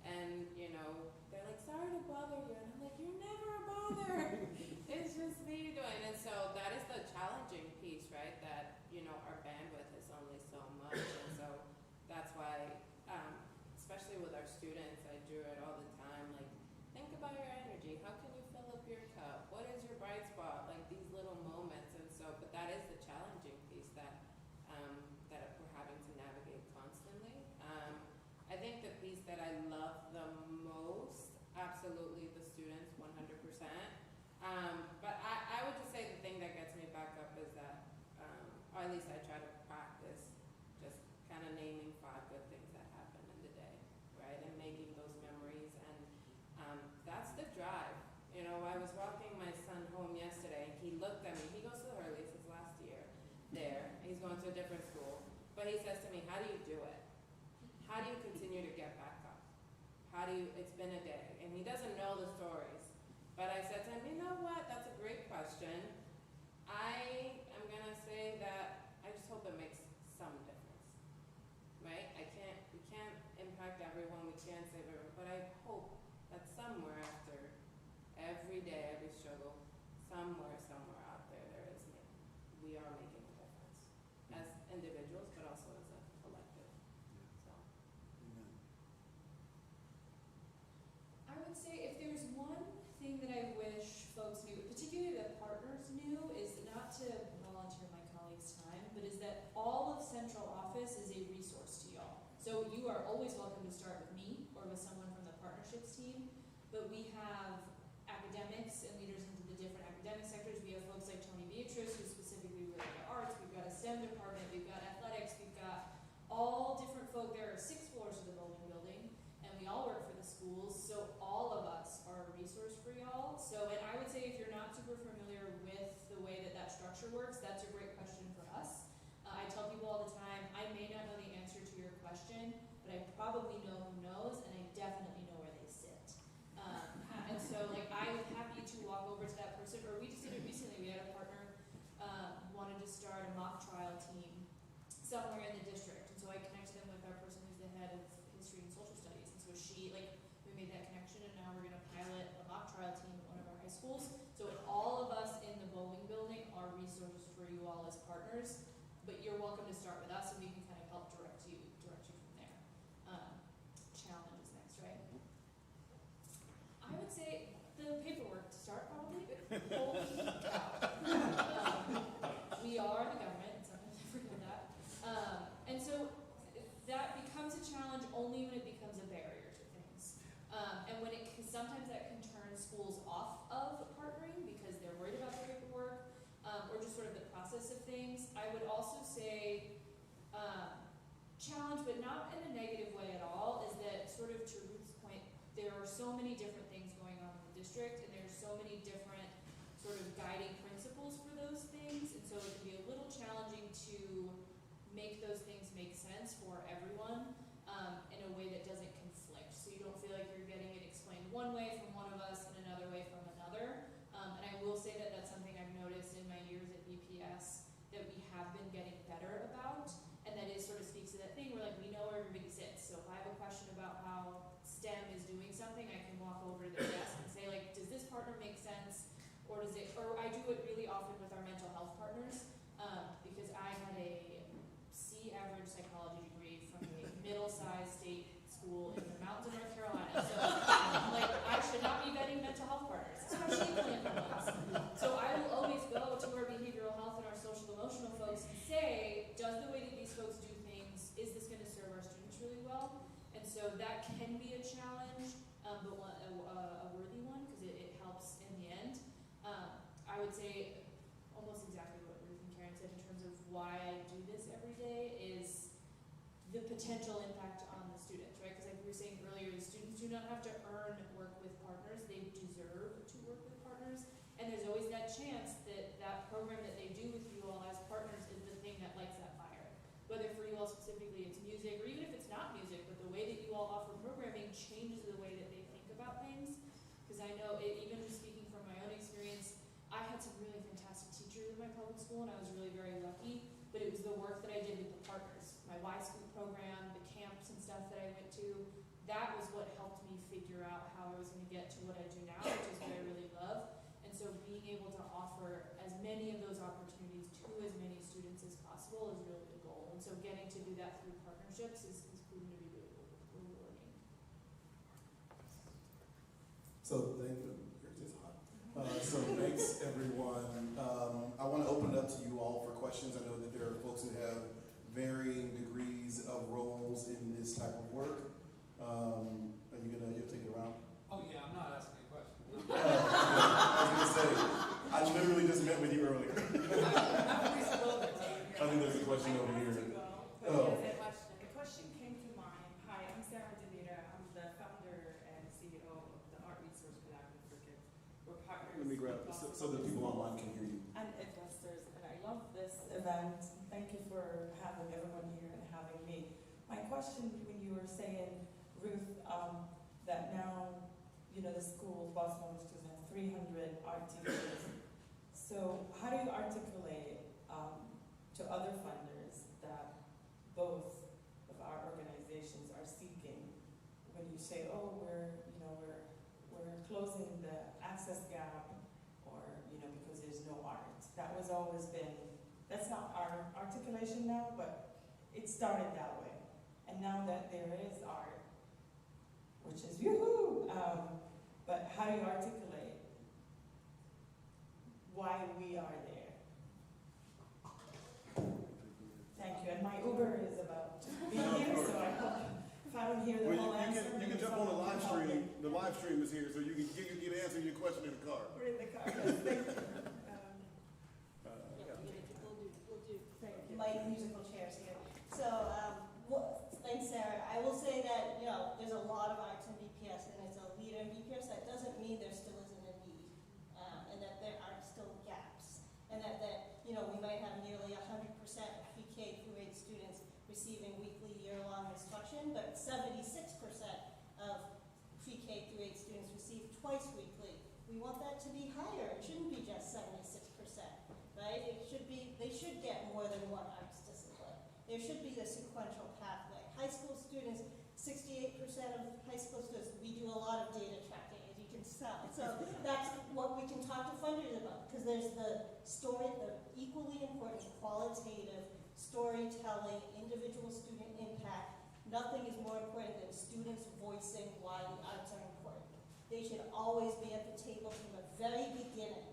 and, you know, they're like, sorry to bother you, and I'm like, you're never a bother. It's just me doing, and so that is the challenging piece, right, that, you know, our bandwidth is only so much, and so that's why, especially with our students, I do it all the time, like, think about your energy, how can you fill up your cup, what is your bright spot, like these little moments, and so, but that is the challenging piece that we're having to navigate constantly. I think the piece that I love the most, absolutely the students, 100%. But I would just say the thing that gets me back up is that, or at least I try to practice, just kind of naming 5 good things that happened in the day, right? And making those memories, and that's the drive. You know, I was walking my son home yesterday, and he looked at me. He goes to the Hurley's his last year there. He's going to a different school. But he says to me, how do you do it? how do you continue to get back up? How do you, it's been a day, and he doesn't know the stories. But I said to him, you know what, that's a great question. I am gonna say that I just hope it makes some difference, right? We can't impact everyone, we can't save everyone, but I hope that somewhere after every day, every struggle, somewhere out there is me. We are making a difference as individuals, but also as a collective. So. Amen. I would say if there's one thing that I wish folks knew, particularly that partners knew, is not to volunteer my colleagues' time, but is that all of central office is a resource to y'all. So you are always welcome to start with me or with someone from the partnerships team, but we have academics and leaders into the different academic sectors. We have folks like Tony Beatrice, who specifically related to arts. We've got a STEM department, we've got athletics, we've got all different folk. There are 6 floors of the bowling building, and we all work for the schools, so all of us are a resource for y'all. So, and I would say if you're not super familiar with the way that structure works, that's a great question for us. I tell people all the time, I may not know the answer to your question, but I probably know who knows, and I definitely know where they sit. And so, like, I'm happy to walk over to that person, or we just did it recently. We had a partner wanted to start a mock trial team somewhere in the district, and so I connected them with our person who's the head of history and social studies, and so we made that connection, and now we're going to pilot a mock trial team at one of our high schools. So all of us in the bowling building are resources for you all as partners, but you're welcome to start with us, and we can kind of help direct you from there. Challenges next, right? I would say the paperwork to start probably. Holy cow. We are the government, and sometimes I forget that. And so that becomes a challenge only when it becomes a barrier to things. And when cause sometimes that can turn schools off of partnering because they're worried about the paperwork, or just sort of the process of things. I would also say challenge, but not in a negative way at all, is that sort of to Ruth's point, there are so many different things going on in the district, and there's so many different sort of guiding principles for those things, and so it can be a little challenging to make those things make sense for everyone in a way that doesn't conflict. So you don't feel like you're getting it explained one way from one of us and another way from another. And I will say that that's something I've noticed in my years at BPS that we have been getting better about, and that is sort of speaks to that thing where like we know where everybody sits. So if I have a question about how STEM is doing something, I can walk over to their desk and say like, does this partner make sense? Or I do it really often with our mental health partners, because I had a C average psychology degree from a middle-sized state school in the mountains of North Carolina. So like I should not be vetting mental health partners, especially clinical ones. So I will always go to our behavioral health and our social emotional folks and say, does the way that these folks do things, is this going to serve our students really well? And so that can be a challenge, but a worthy one, because it helps in the end. I would say almost exactly what Ruth and Karen said in terms of why I do this every day is the potential impact on the students, right? Because like we were saying earlier, the students do not have to earn work with partners. They deserve to work with partners. And there's always that chance that that program that they do with you all as partners is the thing that lights that fire. Whether for you all specifically it's music, or even if it's not music, but the way that you all offer programming changes the way that they think about things. Because I know, even speaking from my own experience, I had some really fantastic teachers in my public school, and I was really very lucky, but it was the work that I did with the partners. My Y School program, the camps and stuff that I went to, that was what helped me figure out how I was going to get to what I do now, which is what I really love. And so being able to offer as many of those opportunities to as many students as possible is really the goal. And so getting to do that through partnerships is proven to be really rewarding. So thank you. It's hot. So thanks everyone. I want to open it up to you all for questions. I know that there are folks who have varying degrees of roles in this type of work. You'll take it around? Oh yeah, I'm not asking a question. I was going to say, I literally just met with you earlier. I think there's a question over here. Oh. The question came to mind. Hi, I'm Sarah Danita. I'm the founder and CEO of the Art Resource Collaborative for Kids. We're partners. Let me grab it so the people online can hear you. And investors, and I love this event. Thank you for having everyone here and having me. My question when you were saying, Ruth, that now, the schools, Boston Public Schools have 300 art teachers. So how do you articulate to other funders that both of our organizations are seeking when you say, oh, we're closing the access gap, or, because there's no art. That was always been, that's not our articulation now, but it started that way. And now that there is art, which is yoo-hoo, but how do you articulate why we are there? Thank you. And my Uber is about to be here, so I hope if I don't hear the whole answer. You can jump on the live stream. The live stream is here, so you can answer your question in the car. We're in the car. Yes, thank you. We'll do. Thank you. Light musical chairs here. So, thanks, Sarah. I will say that, there's a lot of arts in BPS, and as a leader in BPS, that doesn't mean there still isn't a need, and that there aren't still gaps, and that we might have nearly 100% of pre-K through 8 students receiving weekly year-long instruction, but 76% of pre-K through 8 students receive twice weekly. We want that to be higher. It shouldn't be just 76%, right? They should get more than one arts discipline. There should be the sequential pathway. High school students, 68% of high school students, we do a lot of data tracking, as you can tell. So that's what we can talk to funders about, because there's the equally important qualitative storytelling, individual student impact. Nothing is more important than students voicing why the arts are important. They should always be at the table from the very beginning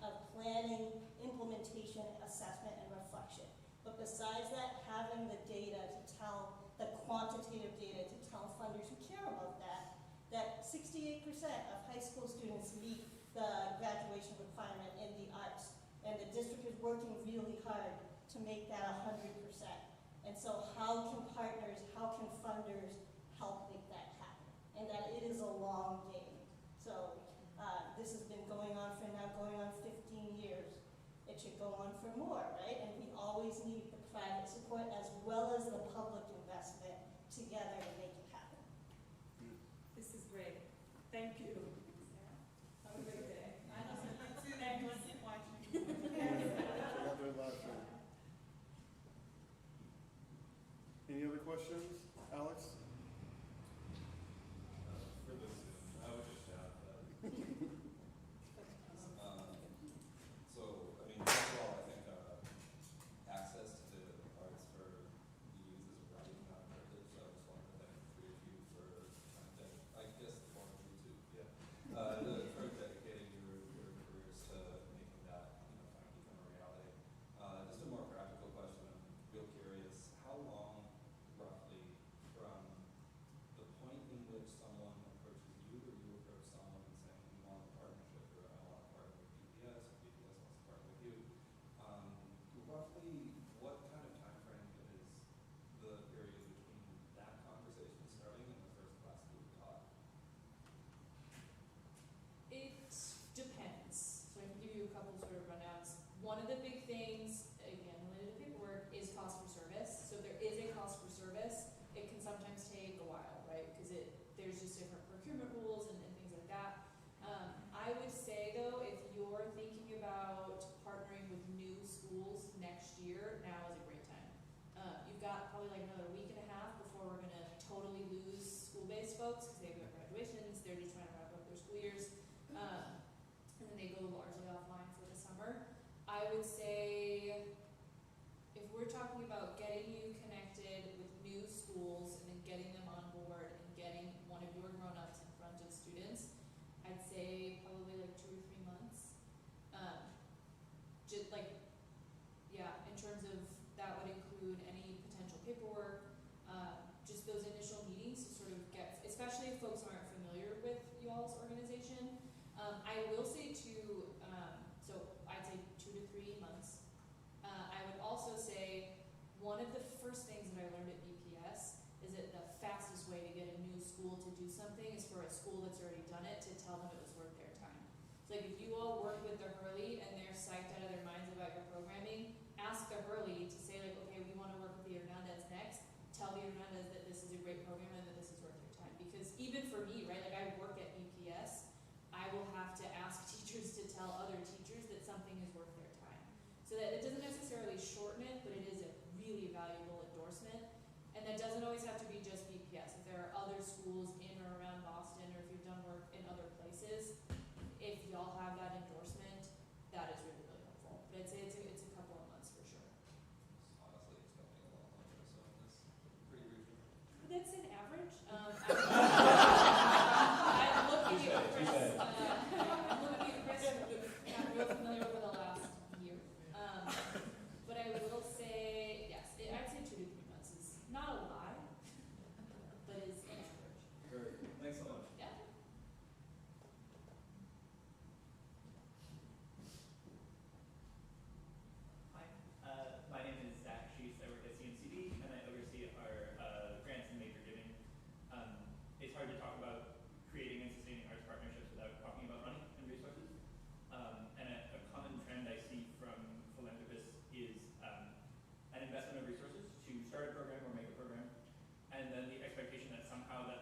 of planning, implementation, assessment, and reflection. But besides that, having the data to tell, the quantitative data to tell funders who care about that 68% of high school students meet the graduation requirement in the arts, and the district is working really hard to make that 100%. And so how can partners, how can funders help make that happen? And that it is a long game. So this has been going on 15 years. It should go on for more, right? And we always need the private support as well as the public investment together to make it happen. This is great. Thank you. Have a great day. I know some people too, that wasn't watching. Any other questions? Alex? For this, I would just add that. So, first of all, I think access to the arts for the youth is a right, not a privilege. So I just wanted to thank the three of you for I guess the four of you too, for dedicating your careers to making that finally become a reality. Just a more practical question. I'm real curious. How long, roughly, from the point in which someone approaches you or you approach someone and saying, we want a partnership, or I want to partner with BPS, or BPS wants to partner with you, roughly what kind of time frame is the period between that conversation starting and the first class being taught? It depends. So I can give you a couple sort of rundowns. One of the big things, again, related to paperwork, is cost for service. So there is a cost for service. It can sometimes take a while, right? Because there's just different procurement rules and things like that. I would say though, if you're thinking about partnering with new schools next year, now is a great time. You've got probably like another week and a half before we're gonna totally lose school-based folks because they've got graduations, they're just trying to wrap up their school years. And then they go largely offline for the summer. I would say if we're talking about getting you connected with new schools and then getting them on board and getting one of your grown-ups in front of students, I'd say probably like 2 or 3 months. Just like, yeah, in terms of that would include any potential paperwork, just those initial meetings to sort of get, especially if folks aren't familiar with y'all's organization. I will say too, so I'd say 2 to 3 months. I would also say one of the first things that I learned at BPS is that the fastest way to get a new school to do something is for a school that's already done it to tell them it was worth their time. So like if you all work with the Hurley and they're psyched out of their minds about your programming, ask the Hurley to say like, okay, we want to work with the Hernandez next. Tell the Hernandez that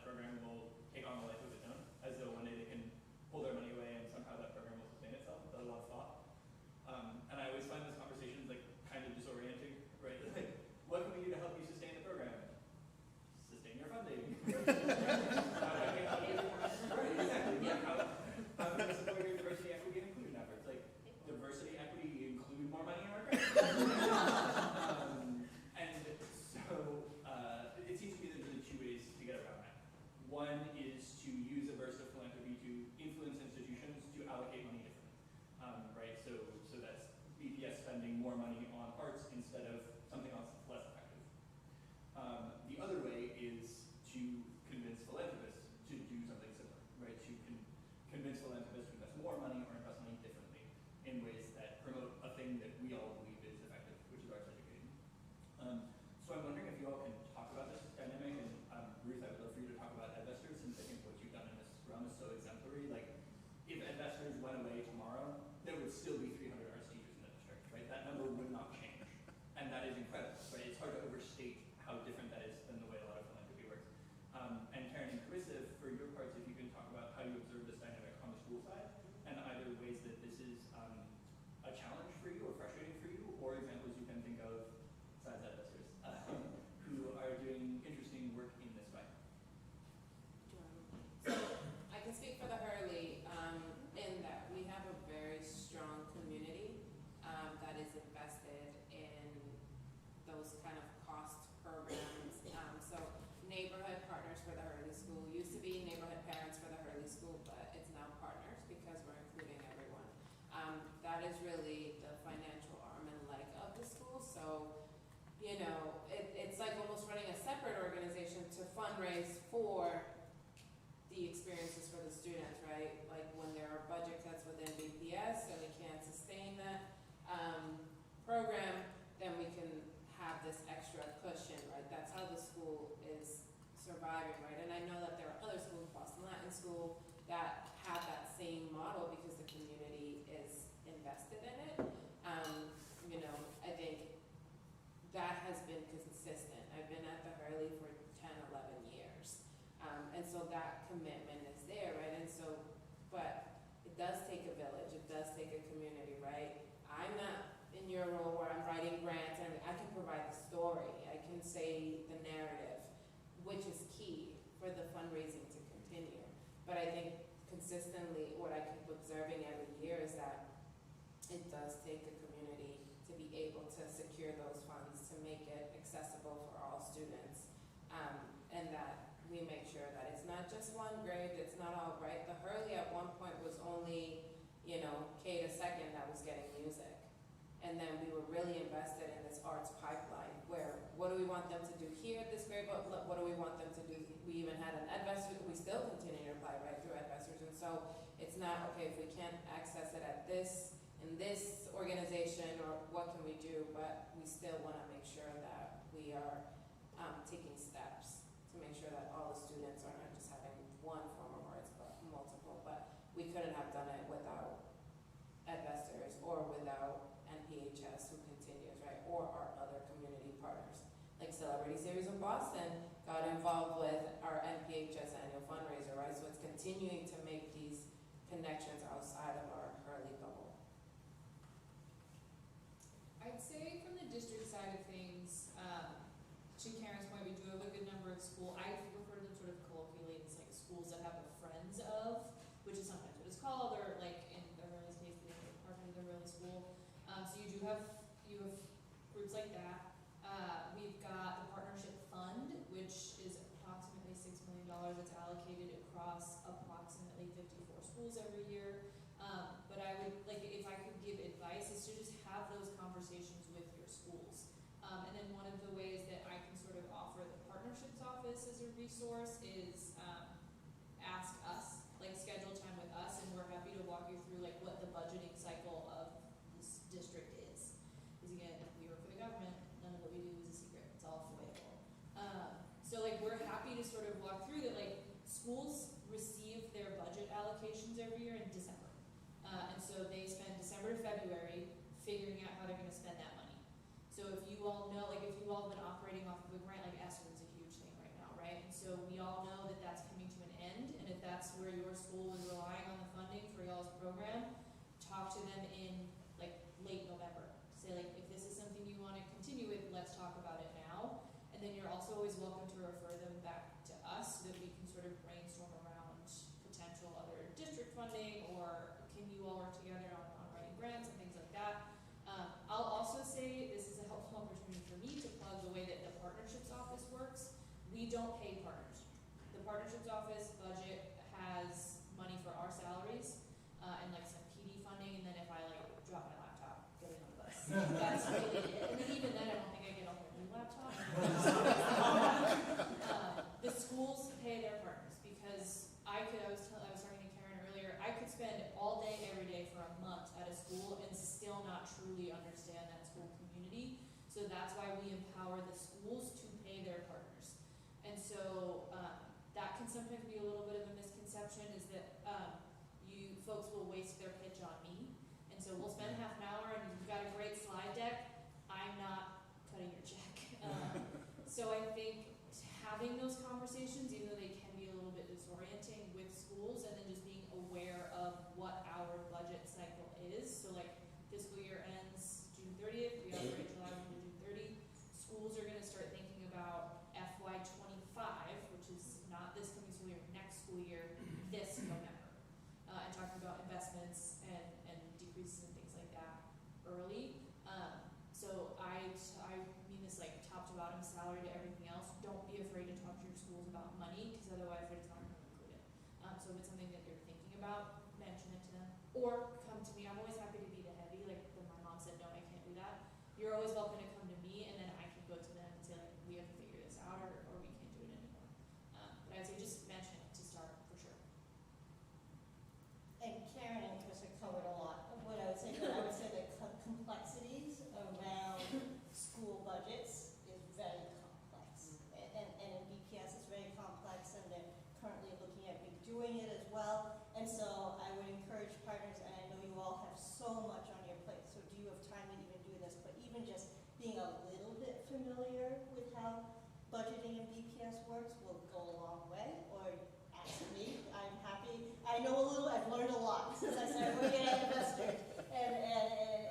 program will take on a life of its own, as though one day they can pull their money away and somehow that program will sustain itself without a lot of thought. And I always find those conversations like kind of disorienting, right? Like, what can we do to help you sustain the program? Sustain your funding. Right, exactly. Like how can we support your diversity, equity, and inclusion efforts? Like, diversity, equity, include more money in our grant. And so it seems to me there's really two ways to get around that. One is to use a burst of philanthropy to influence institutions to allocate money differently, right? So that's BPS spending more money on arts instead of something else that's less effective. The other way is to convince philanthropists to do something similar, right? To convince philanthropists to invest more money or invest money differently in ways that promote a thing that we all believe is effective, which is arts education. So I'm wondering if you all can talk about this dynamic, and Ruth, I would love for you to talk about Edvestors, since I think what you've done in this realm is so exemplary. Like, if Edvestors went away tomorrow, there would still be 300 arts teachers in the district, right? That number would not change, and that is incredible, right? It's hard to overstate how different that is than the way a lot of philanthropy works. And Karen and Carissa, for your parts, if you can talk about how you observe this dynamic on the school side, and either ways that this is a challenge for you or frustrating for you, or examples you can think of besides Edvestors, who are doing interesting work in this way. So I can speak for the Hurley in that we have a very strong community that is invested in those kind of cost programs. So neighborhood partners for the Hurley School used to be neighborhood parents for the Hurley School, but it's now partners because we're including everyone. That is really the financial arm and leg of the school. So, you know, it's like almost running a separate organization to fundraise for the experiences for the students, right? Like when there are budget cuts within BPS and we can't sustain that program, then we can have this extra cushion, right? That's how the school is surviving, right? And I know that there are other schools, Boston Latin School, that have that same model because the community is invested in it. You know, I think that has been consistent. I've been at the Hurley for 10, 11 years. And so that commitment is there, right? And so, but it does take a village. It does take a community, right? I'm not in your role where I'm writing grants and I can provide the story. I can say the narrative, which is key for the fundraising to continue. But I think consistently what I keep observing every year is that it does take a community to be able to secure those funds, to make it accessible for all students, and that we make sure that it's not just one grade, it's not all right. The Hurley at one point was only, you know, K to second that was getting music. And then we were really invested in this arts pipeline where what do we want them to do here at this grade, but what do we want them to do? We even had an Edvestor, we still continue to apply right through Edvestors. And so it's not, okay, if we can't access it at this, in this organization, or what can we do, but we still want to make sure that we are taking steps to make sure that all the students are not just having one form of arts, but multiple. But we couldn't have done it without Edvestors or without NPHS, who continues, right, or our other community partners. Like Celebrity Series of Boston got involved with our NPHS annual fundraiser, right? So it's continuing to make these connections outside of our Hurley bubble. I'd say from the district side of things, to Karen's point, we do have a good number of schools. I refer to them sort of colloquially as like schools that have a friends of, which is sometimes what it's called, or like in the Hurley's case, they have a partner of the Hurley school. So you have groups like that. We've got the partnership fund, which is approximately $6 million. It's allocated across approximately 54 schools every year. But I would, like, if I could give advice, is to just have those conversations with your schools. And then one of the ways that I can sort of offer the partnerships office as a resource is ask us, like schedule time with us, and we're happy to walk you through like what the budgeting cycle of this district is. Because again, we work for the government, none of what we do is a secret, it's all FOIAble. So like we're happy to sort of walk through that, like schools receive their budget allocations every year in December. And so they spend December to February figuring out how they're going to spend that money. So if you all know, like if you all have been operating off of a grant, like ESSER is a huge thing right now, right? And so we all know that that's where your school was relying on the funding for y'all's program, talk to them in like late November. Say like, if this is something you want to continue with, let's talk about it now. And then you're also always welcome to refer them back to us so that we can sort of brainstorm around potential other district funding, or can you all work together on writing grants and things like that. I'll also say this is a helpful opportunity for me to plug the way that the partnerships office works. We don't pay partners. The partnerships office budget has money for our salaries and like some PD funding, and then if I like drop my laptop, get it on the bus. That's really it. And then even then, I don't think I get a whole new laptop. The schools pay their partners because I was talking to Karen earlier, I could spend all day, every day for a month at a school and still not truly understand that school community. So that's why we empower the schools to pay their partners. And so that can sometimes be a little bit of a misconception, is that you folks will waste their pitch on me. And so we'll spend half an hour and you've got a great slide deck. I'm not cutting your check. So I think having those conversations, even though they can be a little bit disorienting with schools, and then just being aware of what our budget cycle is. So like fiscal year ends June 30th, we operate July 1 to June 30. Schools are going to start thinking about FY25, which is not this coming school year, next school year, this November, and talking about investments and decreases and things like that early. So I mean this like top to bottom, salary to everything else. Don't be afraid to talk to your schools about money, because otherwise it's not going to include it. So if it's something that you're thinking about, mention it to them. Or come to me. I'm always happy to be the heavy. Like when my mom said, no, I can't do that. You're always welcome to come to me, and then I can go to them and say, like, we have to figure this out, or we can't do it anymore. But I'd say just mention it to start, for sure. And Karen and Chris have covered a lot of what I would say, but I would say the complexities around school budgets is very complex. And in BPS it's very complex, and they're currently looking at redoing it as well. And so I would encourage partners, and I know you all have so much on your plate, so do you have time to even do this? But even just being a little bit familiar with how budgeting in BPS works will go a long way. Or ask me, I'm happy. I know a little, I've learned a lot since I started working at investors.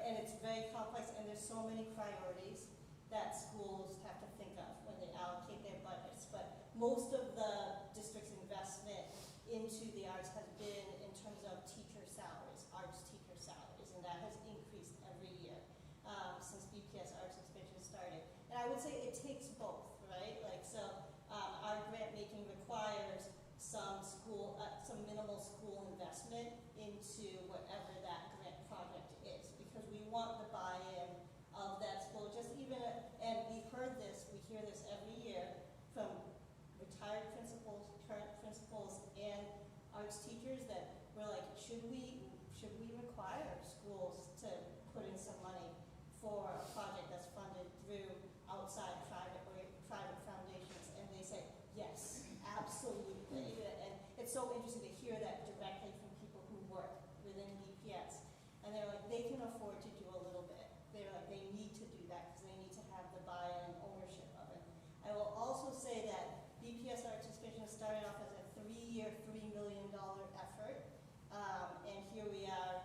And it's very complex, and there's so many priorities that schools have to think of when they allocate their budgets. But most of the district's investment into the arts has been in terms of teacher salaries, arts teacher salaries, and that has increased every year since BPS Arts Expansion started. And I would say it takes both, right? Like, so our grant making requires some minimal school investment into whatever that grant project is, because we want the buy-in of that school. Just even, and we hear this every year from retired principals, current principals, and arts teachers, that we're like, should we require schools to put in some money for a project that's funded through outside private foundations? And they say yes, absolutely. And it's so interesting to hear that directly from people who work within BPS, and they're like, they can afford to do a little bit. They're like, they need to do that because they need to have the buy-in and ownership of it. I will also say that BPS Arts Expansion started off as a 3-year, $3 million effort, and here we are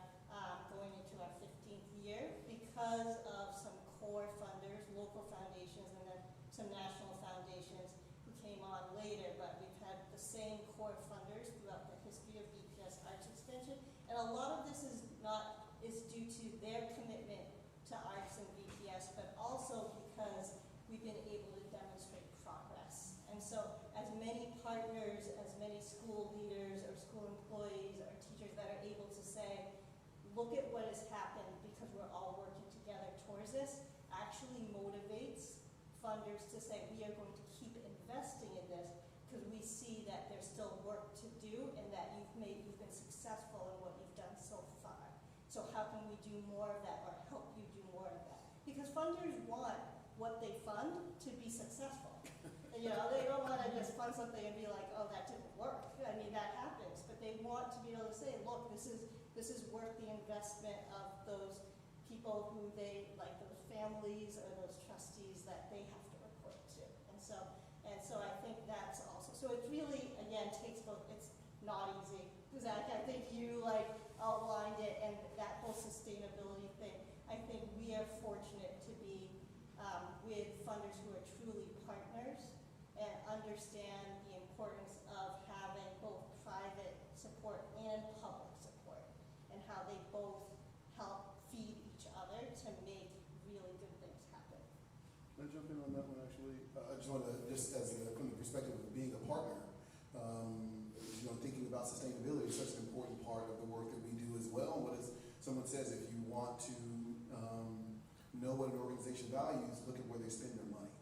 going into our 15th year because of some core funders, local foundations, and then some national foundations who came on later. But we've had the same core funders throughout the history of BPS Arts Expansion, and a lot of this is due to their commitment to arts and BPS, but also because we've been able to demonstrate progress. And so as many partners, as many school leaders or school employees or teachers that are able to say, look at what has happened because we're all working together towards this, actually motivates funders to say, we are going to keep investing in this because we see that there's still work to do and that you've been successful in what you've done so far. So how can we do more of that, or help you do more of that? Because funders want what they fund to be successful. And, they don't want to just fund something and be like, oh, that didn't work. I mean, that happens. But they want to be able to say, look, this is worth the investment of those people who they, like those families or those trustees that they have to report to. And so I think that's also, so it really, again, takes both. It's not easy. Zach. I think you outlined it, and that whole sustainability thing. I think we are fortunate to be with funders who are truly partners and understand the importance of having both private support and public support, and how they both help feed each other to make really good things happen. Can I jump in on that one, actually? I just want to, from the perspective of being a partner, thinking about sustainability is such an important part of the work that we do as well. What is, someone says, if you want to know what an organization values, look at where they spend their money,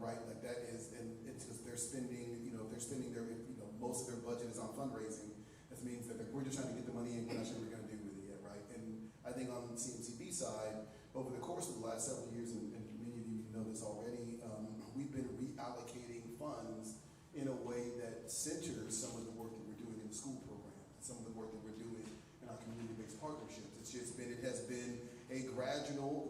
right? Like that is, and it's because they're spending, if they're spending their, most of their budget is on fundraising. That means that we're just trying to get the money in, we're not sure what we're going to do with it yet, right? And I think on the CMCB side, over the course of the last several years, and many of you know this already, we've been reallocating funds in a way that centers some of the work that we're doing in the school program, and some of the work that we're doing in our community-based partnerships. It has been a gradual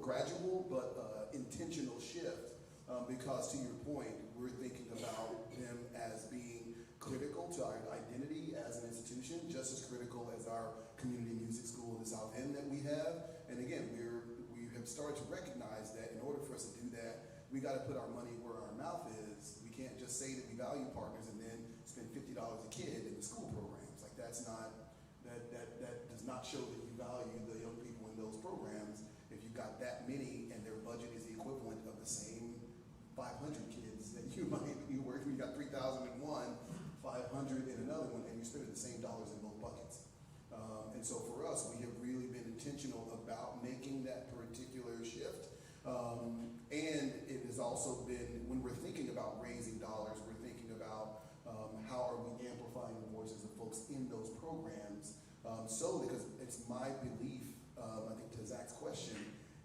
but intentional shift, because to your point, we're thinking about them as being critical to our identity as an institution, just as critical as our community music school in the South End that we have. And again, we have started to recognize that in order for us to do that, we got to put our money where our mouth is. We can't just say that we value partners and then spend $50 a kid in the school programs. Like that does not show that you value the young people in those programs. If you've got that many and their budget is the equivalent of the same 500 kids that you might be working, you got 3,000 in one, 500 in another one, and you're spending the same dollars in both buckets. And so for us, we have really been intentional about making that particular shift. And it has also been, when we're thinking about raising dollars, we're thinking about how are we amplifying the voices of folks in those programs. Because it's my belief, I think to Zach's question,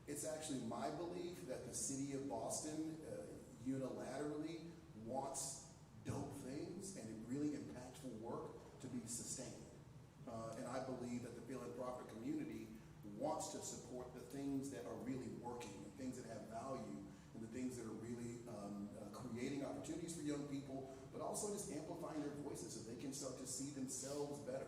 it's actually my belief that the city of Boston unilaterally wants dope things and really impactful work to be sustained. And I believe that the philanthropic community wants to support the things that are really working, the things that have value, and the things that are really creating opportunities for young people, but also just amplifying their voices so they can start to see themselves better.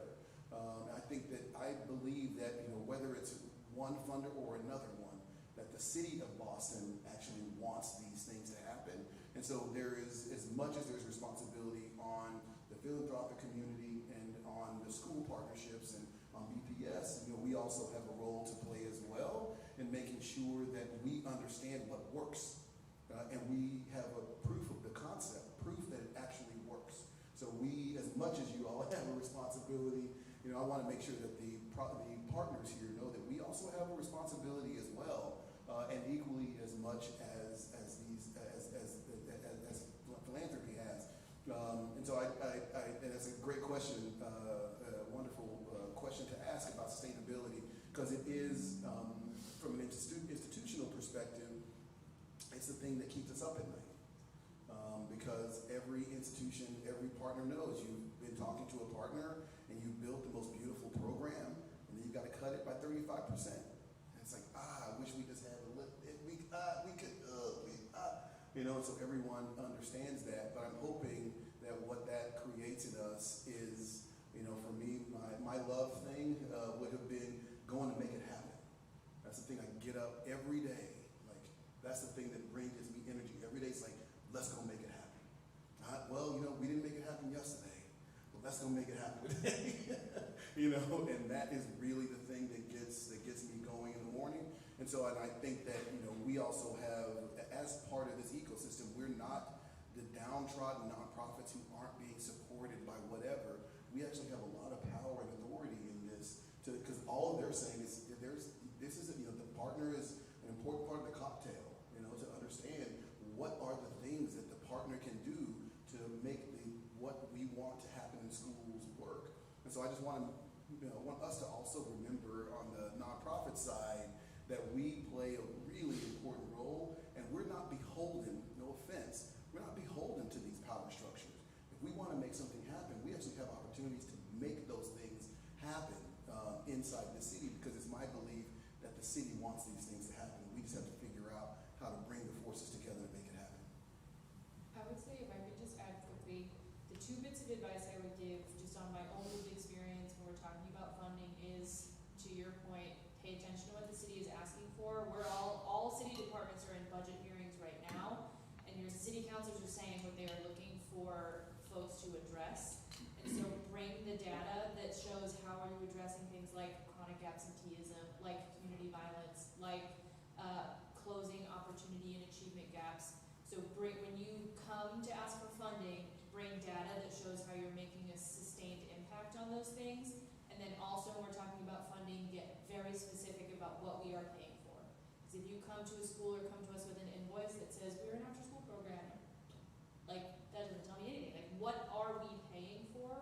I believe that whether it's one funder or another one, that the city of Boston actually wants these things to happen. And so there is, as much as there's responsibility on the philanthropic community and on the school partnerships and on BPS, we also have a role to play as well in making sure that we understand what works. And we have a proof of the concept, proof that it actually works. So we, as much as you all have a responsibility, I want to make sure that the partners here know that we also have a responsibility as well, and equally as much as philanthropy has. And so and that's a great question, wonderful question to ask about sustainability, because it is, from an institutional perspective, it's the thing that keeps us up at night. Because every institution, every partner knows you've been talking to a partner and you've built the most beautiful program, and then you've got to cut it by 35%. And it's like, I wish we just had a little, so everyone understands that. But I'm hoping that what that creates in us is, for me, my love thing would have been going to make it happen. That's the thing I get up every day. Like, that's the thing that brings me energy. Every day it's like, let's go make it happen. We didn't make it happen yesterday, but let's go make it happen today. And that is really the thing that gets me going in the morning. And so, and I think that, we also have, as part of this ecosystem, we're not the downtrodden nonprofits who aren't being supported by whatever. We actually have a lot of power and authority in this, because all they're saying is the partner is an important part of the cocktail, to understand what are the things that the partner can do to make what we want to happen in schools work. And so I just want us to also remember on the nonprofit side that we play a really important role, and we're not beholden, no offense, we're not beholden to these power structures. If we want to make something happen, we actually have opportunities to make those things happen inside the city, because it's my belief that the city wants these things to happen. We just have to figure out how to bring the forces together and make it happen. I would say, if I could just add quickly, the two bits of advice I would give just on my own lived experience counselors are saying what they are looking for folks to address. And so bring the data that shows how are you addressing things like chronic absenteeism, like community violence, like closing opportunity and achievement gaps. So when you come to ask for funding, bring data that shows how you're making a sustained impact on those things. And then also when we're talking about funding, get very specific about what we are paying for. Because if you come to a school or come to us with an invoice that says we're an after school program, like that doesn't tell me anything. Like what are we paying for?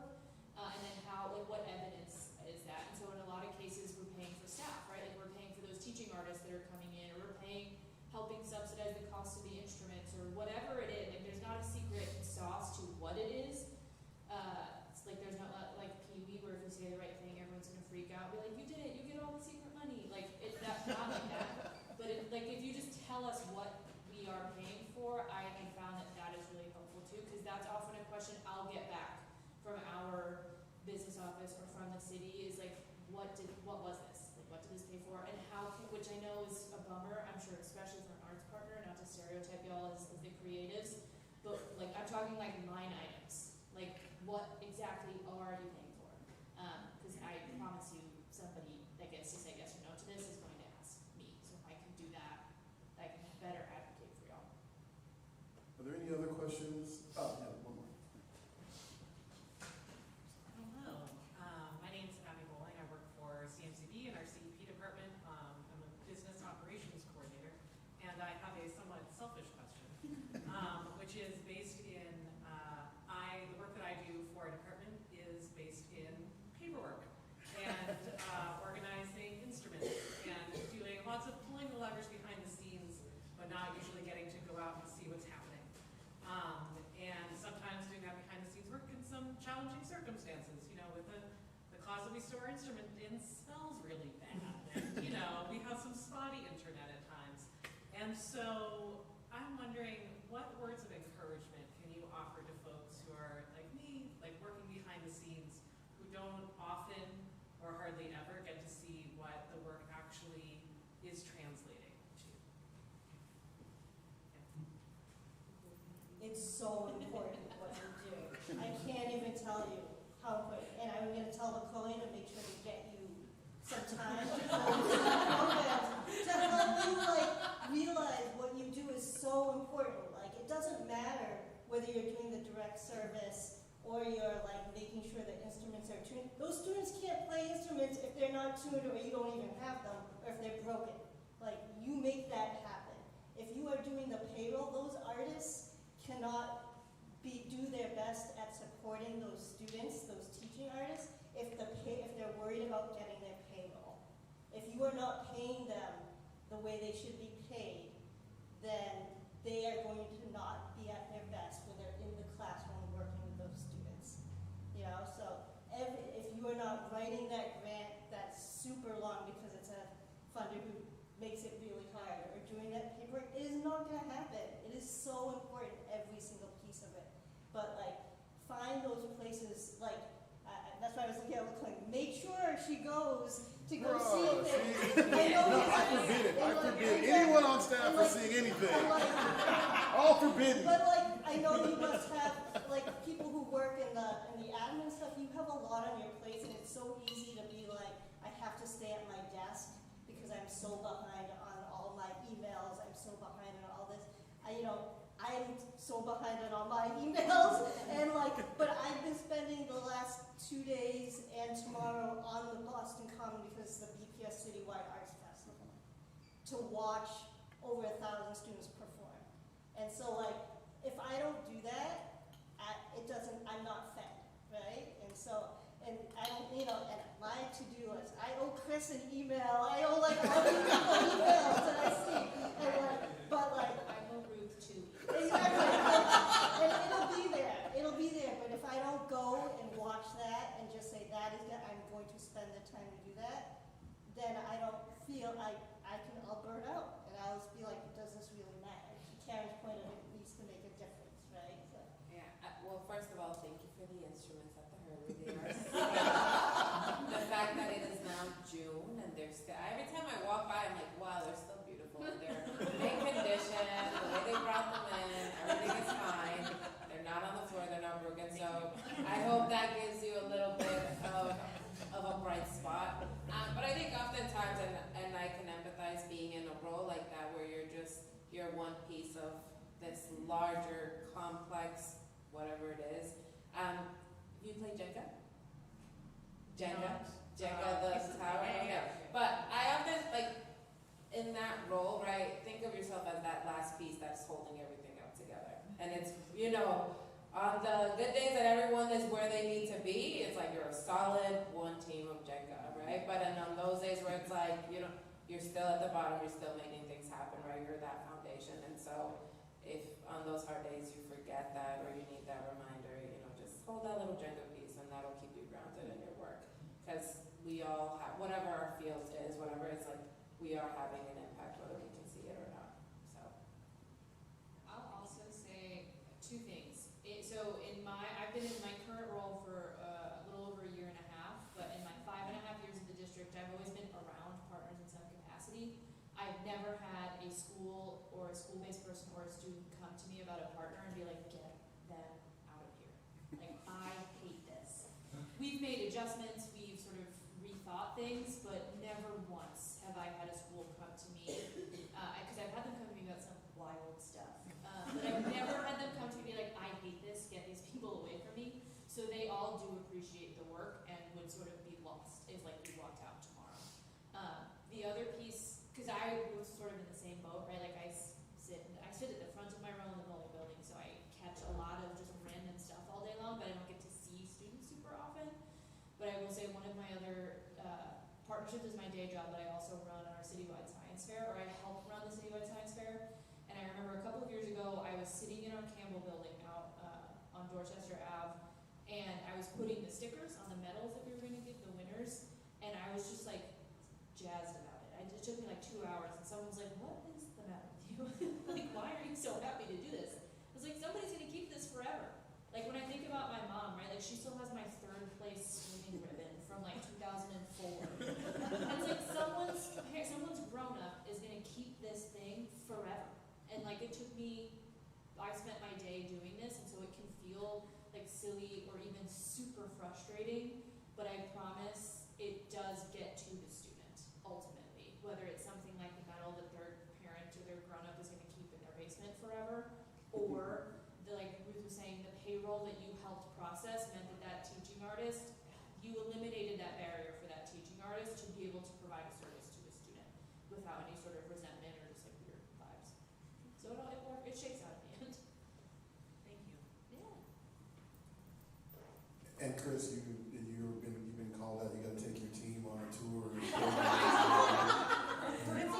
And then how, like what evidence is that? And so in a lot of cases we're paying for staff, right? Like we're paying for those teaching artists that are coming in, or we're paying, helping subsidize the cost of the instruments, or whatever it is. Like there's not a secret sauce to what it is. It's like there's not like Pee-wee where if you say the right thing, everyone's gonna freak out, be like, you did it, you get all the secret money. Like it's not like that. But like if you just tell us what we are paying for, I have found that is really helpful too, because that's often a question I'll get back from our business office or from the city is like, what was this? Like what did this pay for? And how can, which I know is a bummer, I'm sure, especially for an arts partner, not to stereotype y'all as the creatives, but like I'm talking like line items. Like what exactly are you paying for? Because I promise you somebody that gets to say yes or no to this is going to ask me. So if I can do that, I can better advocate for y'all. Are there any other questions? Oh, yeah, one more. Hello, my name's Abby Bowling. I work for CMCB in our CEP department. I'm a business operations coordinator, and I have a somewhat selfish question, which is based in, the work that I do for our department is based in paperwork and organizing instruments and doing lots of pulling the levers behind the scenes, but not usually getting to go out and see what's happening. And sometimes doing that behind the scenes work in some challenging circumstances, you know, with the closet we store our instrument in smells really bad. And, you know, we have some spotty internet at times. And so I'm wondering, what words of encouragement can you offer to folks who are like me, like working behind the scenes, who don't often or hardly ever get to see what the work actually is translating to? It's so important what you do. I can't even tell you how important. And I'm going to tell Lecolion to make sure to get you some time to help you like realize what you do is so important. Like it doesn't matter whether you're doing the direct service or you're like making sure the instruments are tuned. Those students can't play instruments if they're not tuned or you don't even have them, or if they're broken. Like you make that happen. If you are doing the payroll, those artists cannot do their best at supporting those students, those teaching artists, if they're worried about getting their payroll. If you are not paying them the way they should be paid, then they are going to not be at their best when they're in the classroom working with those students. You know, so if you are not writing that grant that's super long because it's a funder who makes it really hard, or doing that paperwork, it is not going to happen. It is so important, every single piece of it. But like, find those places, like, that's why I was looking at Lecolion. Make sure she goes to go see things. I forbid it. I forbid anyone on staff from seeing anything. All forbidden. But like, I know you must have, like, people who work in the admin stuff, you have a lot on your plate, and it's so easy to be like, I have to stay at my desk because I'm so behind on all my emails, I'm so behind on all this. I'm so behind on all my emails, and like, but I've been spending the last 2 days and tomorrow on the Boston Common because it's the BPS Citywide Arts Festival, to watch over 1,000 students perform. And so like, if I don't do that, I'm not fed, right? And so, and I don't, and my to-do list, I owe Chris an email, I owe like all these people emails that I see, and like, but like, I owe Ruth too. exactly, and it'll be there, but if I don't go and watch that and just say that is that I'm going to spend the time to do that, then I don't feel I'll burn out, and I'll just be like, does this really matter? larger, complex, whatever it is. You play Jenga? Jenga? Jenga, the tower? Okay. But I often, like, in that role, right, think of yourself as that last piece that's holding everything up together. And it's, you know, on the good days that everyone is where they need to be, it's like you're a solid one team of Jenga, right? But then on those days where it's like, you know, you're still at the bottom, you're still making things happen, right? You're that foundation. And so if on those hard days you forget that or you need that reminder, you know, just hold that little Jenga piece and that'll keep you grounded in your work. Because we all have, whatever our field is, whatever it's like, we are having an impact whether we can see it or not. So. I'll also say two things. I've been in my current role for a little over a year and a half, but in my 5.5 years in the district, I've always been around partners in some capacity. I've never had a school or a school-based person or a student come to me about a partner and be like, get them out of here. Like, I hate this. We've made adjustments, we've sort of rethought things, but never once have I had a school come to me, because I've had them come to me about some wild stuff, but I've never had them come to me like, I hate this, get these people away from me. So they all do appreciate the work and would sort of be lost if like we walked out tomorrow. The other piece, because I was sort of in the same boat, right? Like I sit at the front of my row in the bowling building, so I catch a lot of just random stuff all day long, but I don't get to see students super often. But I will say one of my other partnerships is my day job, but I also run our citywide science fair, or I help run the citywide science fair. And I remember a couple of years ago, I was sitting in our Campbell building out on Dorchester Ave, and I was putting the stickers on the medals that we were going to give the winners, and I was just like jazzed about it. It took me like 2 hours, and someone was like, what is the matter with you? Like, why are you so happy to do this? I was like, somebody's going to keep this forever. Like, when I think about my mom, right, like, she still has my 3rd place swimming ribbon from like 2004. And it's like, someone's grown up is going to keep this thing forever. And like, it took me, I spent my day doing this, and so it can feel like silly or even super frustrating, but I promise it does get to the student ultimately, whether it's something like the medal that their parent or their grown-up is going to keep in their basement forever, or the, like Ruth was saying, the payroll that you helped process meant that teaching artist, you eliminated that barrier for that teaching artist to be able to provide a service to a student without any sort of resentment or just like weird vibes. So it shakes out at the end. Thank you. Yeah. And Chris, you've been called out. You got to take your team on a tour. It's all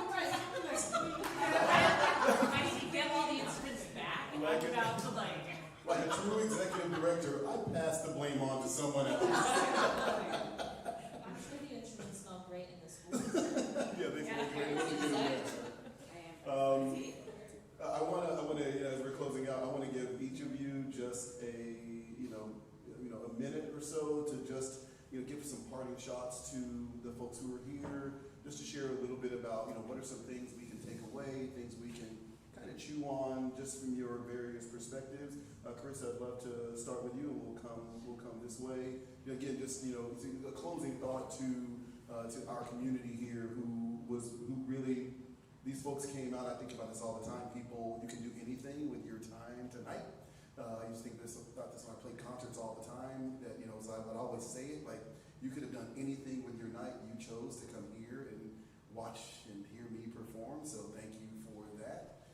right. I need to get all the instruments back, and I'm about to like a true executive director, I pass the blame on to someone else. I'm sure the instruments smell great in the school. Yeah, they Yeah. feel great. What are you doing there? I want to, as we're closing out, I want to give each of you just a minute or so to just, give some parting shots to the folks who are here, just to share a little bit about, what are some things we can take away, things we can kind of chew on, just from your various perspectives. Chris, I'd love to start with you, and we'll come this way. Again, just a closing thought to our community here, who really. These folks came out. I think about this all the time. People, you can do anything with your time tonight. I used to think about this when I played concerts all the time. That so I would always say it, like, you could have done anything with your night. You chose to come here and watch and hear me perform. So thank you for that.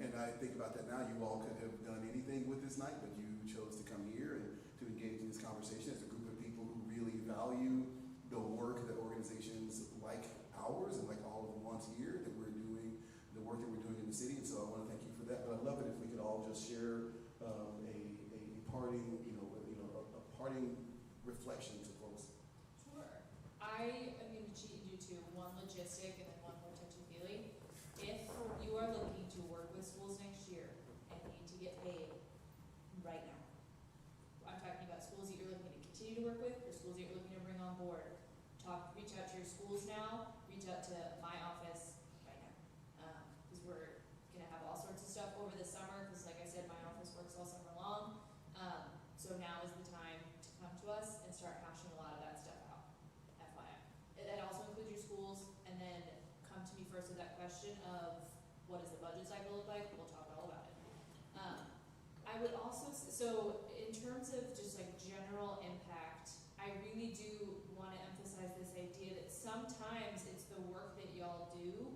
And I think about that now. You all could have done anything with this night, but you chose to come here and to engage in this conversation as a group of people who really value the work that organizations like ours and like all of the ones here that we're doing, the work that we're doing in the city. And so I want to thank you for that. But I'd love it if we could all just share a parting, a parting reflection to folks. Sure. I am going to cheat you to one logistic and then one more touchy-feely. If you are looking to work with schools next year and need to get paid right now, I'm talking about schools that you're looking to continue to work with or schools that you're looking to bring on board. Reach out to your schools now, reach out to my office right now. Because we're going to have all sorts of stuff over the summer, because like I said, my office works all summer long. So now is the time to come to us and start hashing a lot of that stuff out, FYI. That also includes your schools, and then come to me first with that question of what does the budget cycle look like? We'll talk all about it. So in terms of just like general impact, I really do want to emphasize this idea that sometimes it's the work that y'all do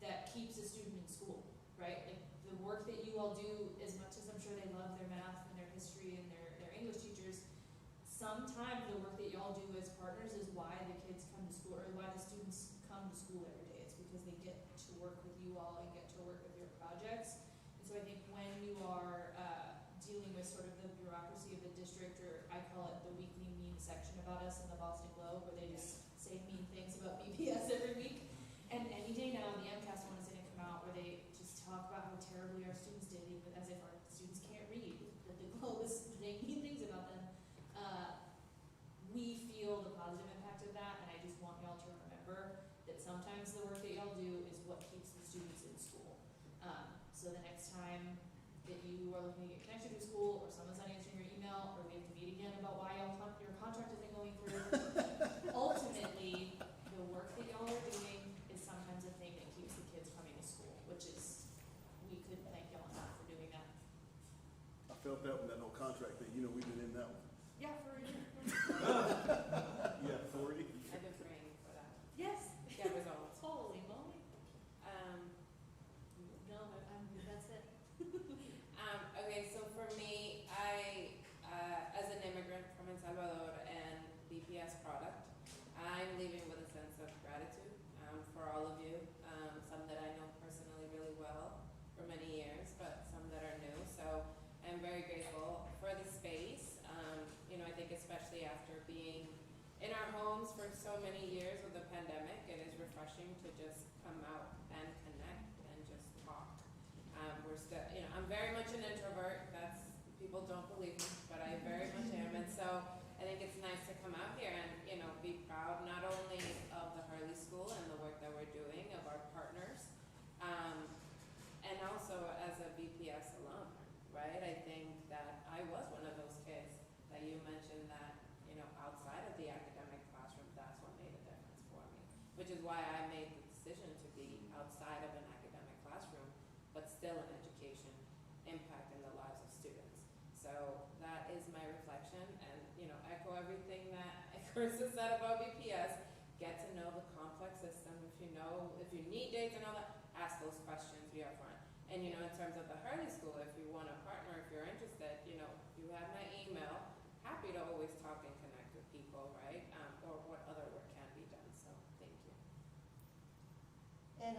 that keeps a student in school, right? Like the work that you all do, as much as I'm sure they love their math and their history and their English teachers, sometimes the work that y'all do as partners is why the kids come to school, or why the students come to school every day. It's because they get to work with you all and get to work with your projects. And so I think when you are dealing with sort of the bureaucracy of the district, or I call it the weekly meme section about us in the Boston Globe, where they just say mean things about BPS every week. And any day now, the MCAS one is going to come out where they just talk about how terribly our students did, even as if our students can't read, that the Globe is saying mean things about them. We feel the positive impact of that, and I just want y'all to remember that sometimes the work that y'all do is what keeps the students in school. So the next time that you are looking to get connected to school, or someone's not answering your email, or we have to meet again about why your contract isn't going through, ultimately, the work that y'all are doing is sometimes a thing that keeps the kids coming to school, which is, we couldn't thank y'all enough for doing that. I felt that with that whole contract thing. You know, we've been in that one. Yeah, for a year. Yeah, 40. I've been praying for that. Yes. Get results. Holy moly. No, that's it. Okay, so for me, as an immigrant from El Salvador and BPS product, I'm leaving with a sense of gratitude for all of you. Some that I know personally really well for many years, but some that are new. So I'm very grateful for the space. I think especially after being in our homes for so many years with the pandemic, it is refreshing to just come out and connect and just talk. We're still, I'm very much an introvert. People don't believe me, but I very much am. And so I think it's nice to come out here and, be proud not only of the Hurley School and the work that we're doing, of our partners, and also as a BPS alum, right? I think that I was one of those kids that you mentioned that, outside of the academic classroom, that's what made a difference for me, which is why I made the decision to be outside of an academic classroom, but still in education, impacting the lives of students. So that is my reflection, and, echo everything that Carissa said about BPS. Get to know the complex system. If you need dates and all that, ask those questions, be upfront. And, in terms of the Hurley School, if you want to partner, if you're interested, you have my email. Happy to always talk and connect with people, right? Or what other work can be done. So thank you. And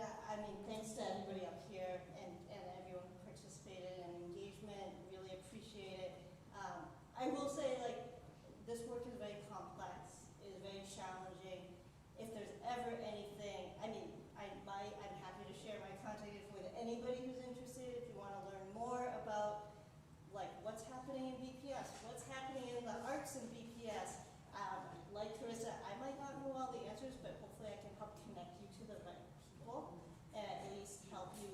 thanks to everybody up here and everyone who participated in engagement. Really appreciate it. I will say, this work is very complex, is very challenging. If there's ever anything, I'm happy to share my contact info with anybody who's interested. If you want to learn more about what's happening in BPS, what's happening in the arts in BPS. Like Carissa, I might not know all the answers, but hopefully I can help connect you to the right people and at least help you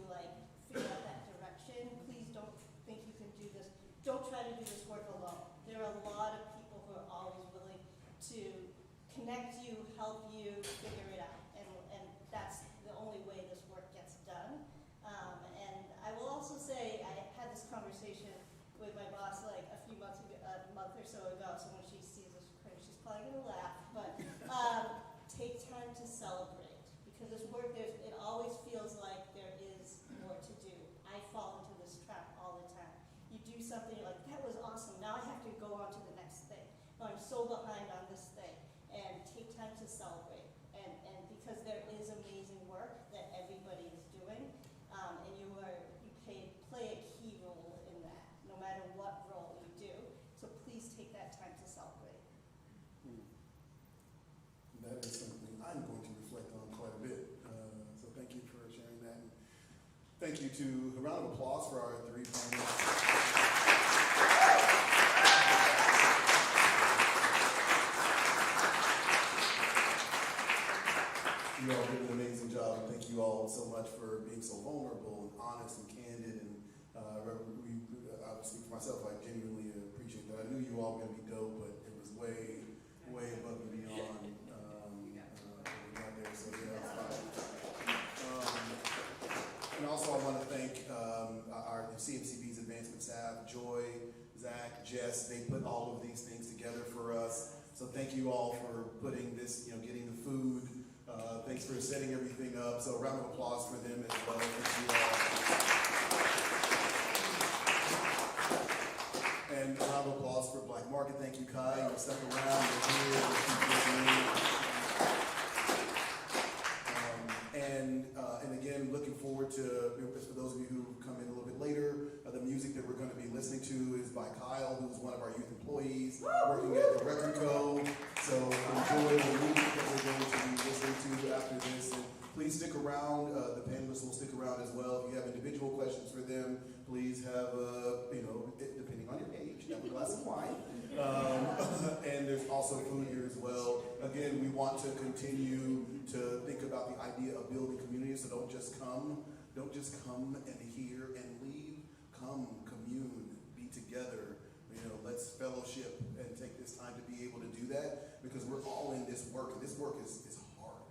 figure out that direction. Please don't think you can do this. Don't try to do this work alone. There are a lot of people who are always willing to connect you, help you figure it out, and that's the only way this work gets done. And I will also say I had this conversation with my boss a month or so ago, so when she sees this recording, she's probably going to laugh, but take time to celebrate, because this work, it always feels like there is more to do. I fall into this trap all the time. You do something, you're like, that was awesome, now I have to go on to the next thing. No, I'm so behind on this thing, and take time to celebrate, and because there is amazing work that everybody is doing, and you play a key role in that, no matter what role you do. So please take that time to celebrate. That is something I'm going to reflect on quite a bit. So thank you for sharing that. And thank you to a round of applause for our 3 panelists. You all did an amazing job, and thank you all so much for being so vulnerable and honest and candid. And I speak for myself, I genuinely appreciate that. I knew you all were going to be dope, but it was way above and beyond. We got there, so yeah, that's fine. And also I want to thank our CMCB's advancement staff, Joy, Zach, Jess, they put all of these things together for us. So thank you all for putting this, getting the food. Thanks for setting everything up. So a round of applause for them as well. Thank you all. And a round of applause for Black Market. Thank you, Kai. You stuck around. You're here. And again, looking forward to, for those of you who come in a little bit later, the music that we're going to be listening to is by Kyle, who's one of our youth employees working at the Record Co. So enjoy the music that we're going to be listening to after this. And please stick around. The panelists will stick around as well. If you have individual questions for them, please have, depending on your age, have a glass of wine. And there's also food here as well. Again, we want to continue to think about the idea of building communities. So don't just come and hear and leave. Come, commune, be together. Let's fellowship and take this time to be able to do that, because we're all in this work, and this work is hard.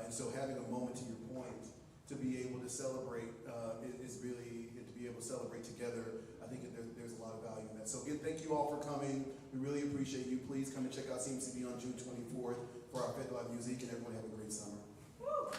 And so having a moment, to your point, to be able to celebrate is really, and to be able to celebrate together, I think there's a lot of value in that. So again, thank you all for coming. We really appreciate you. Please come and check out CMCB on June 24th for our Fed Live Music, and everyone have a great summer. Woo!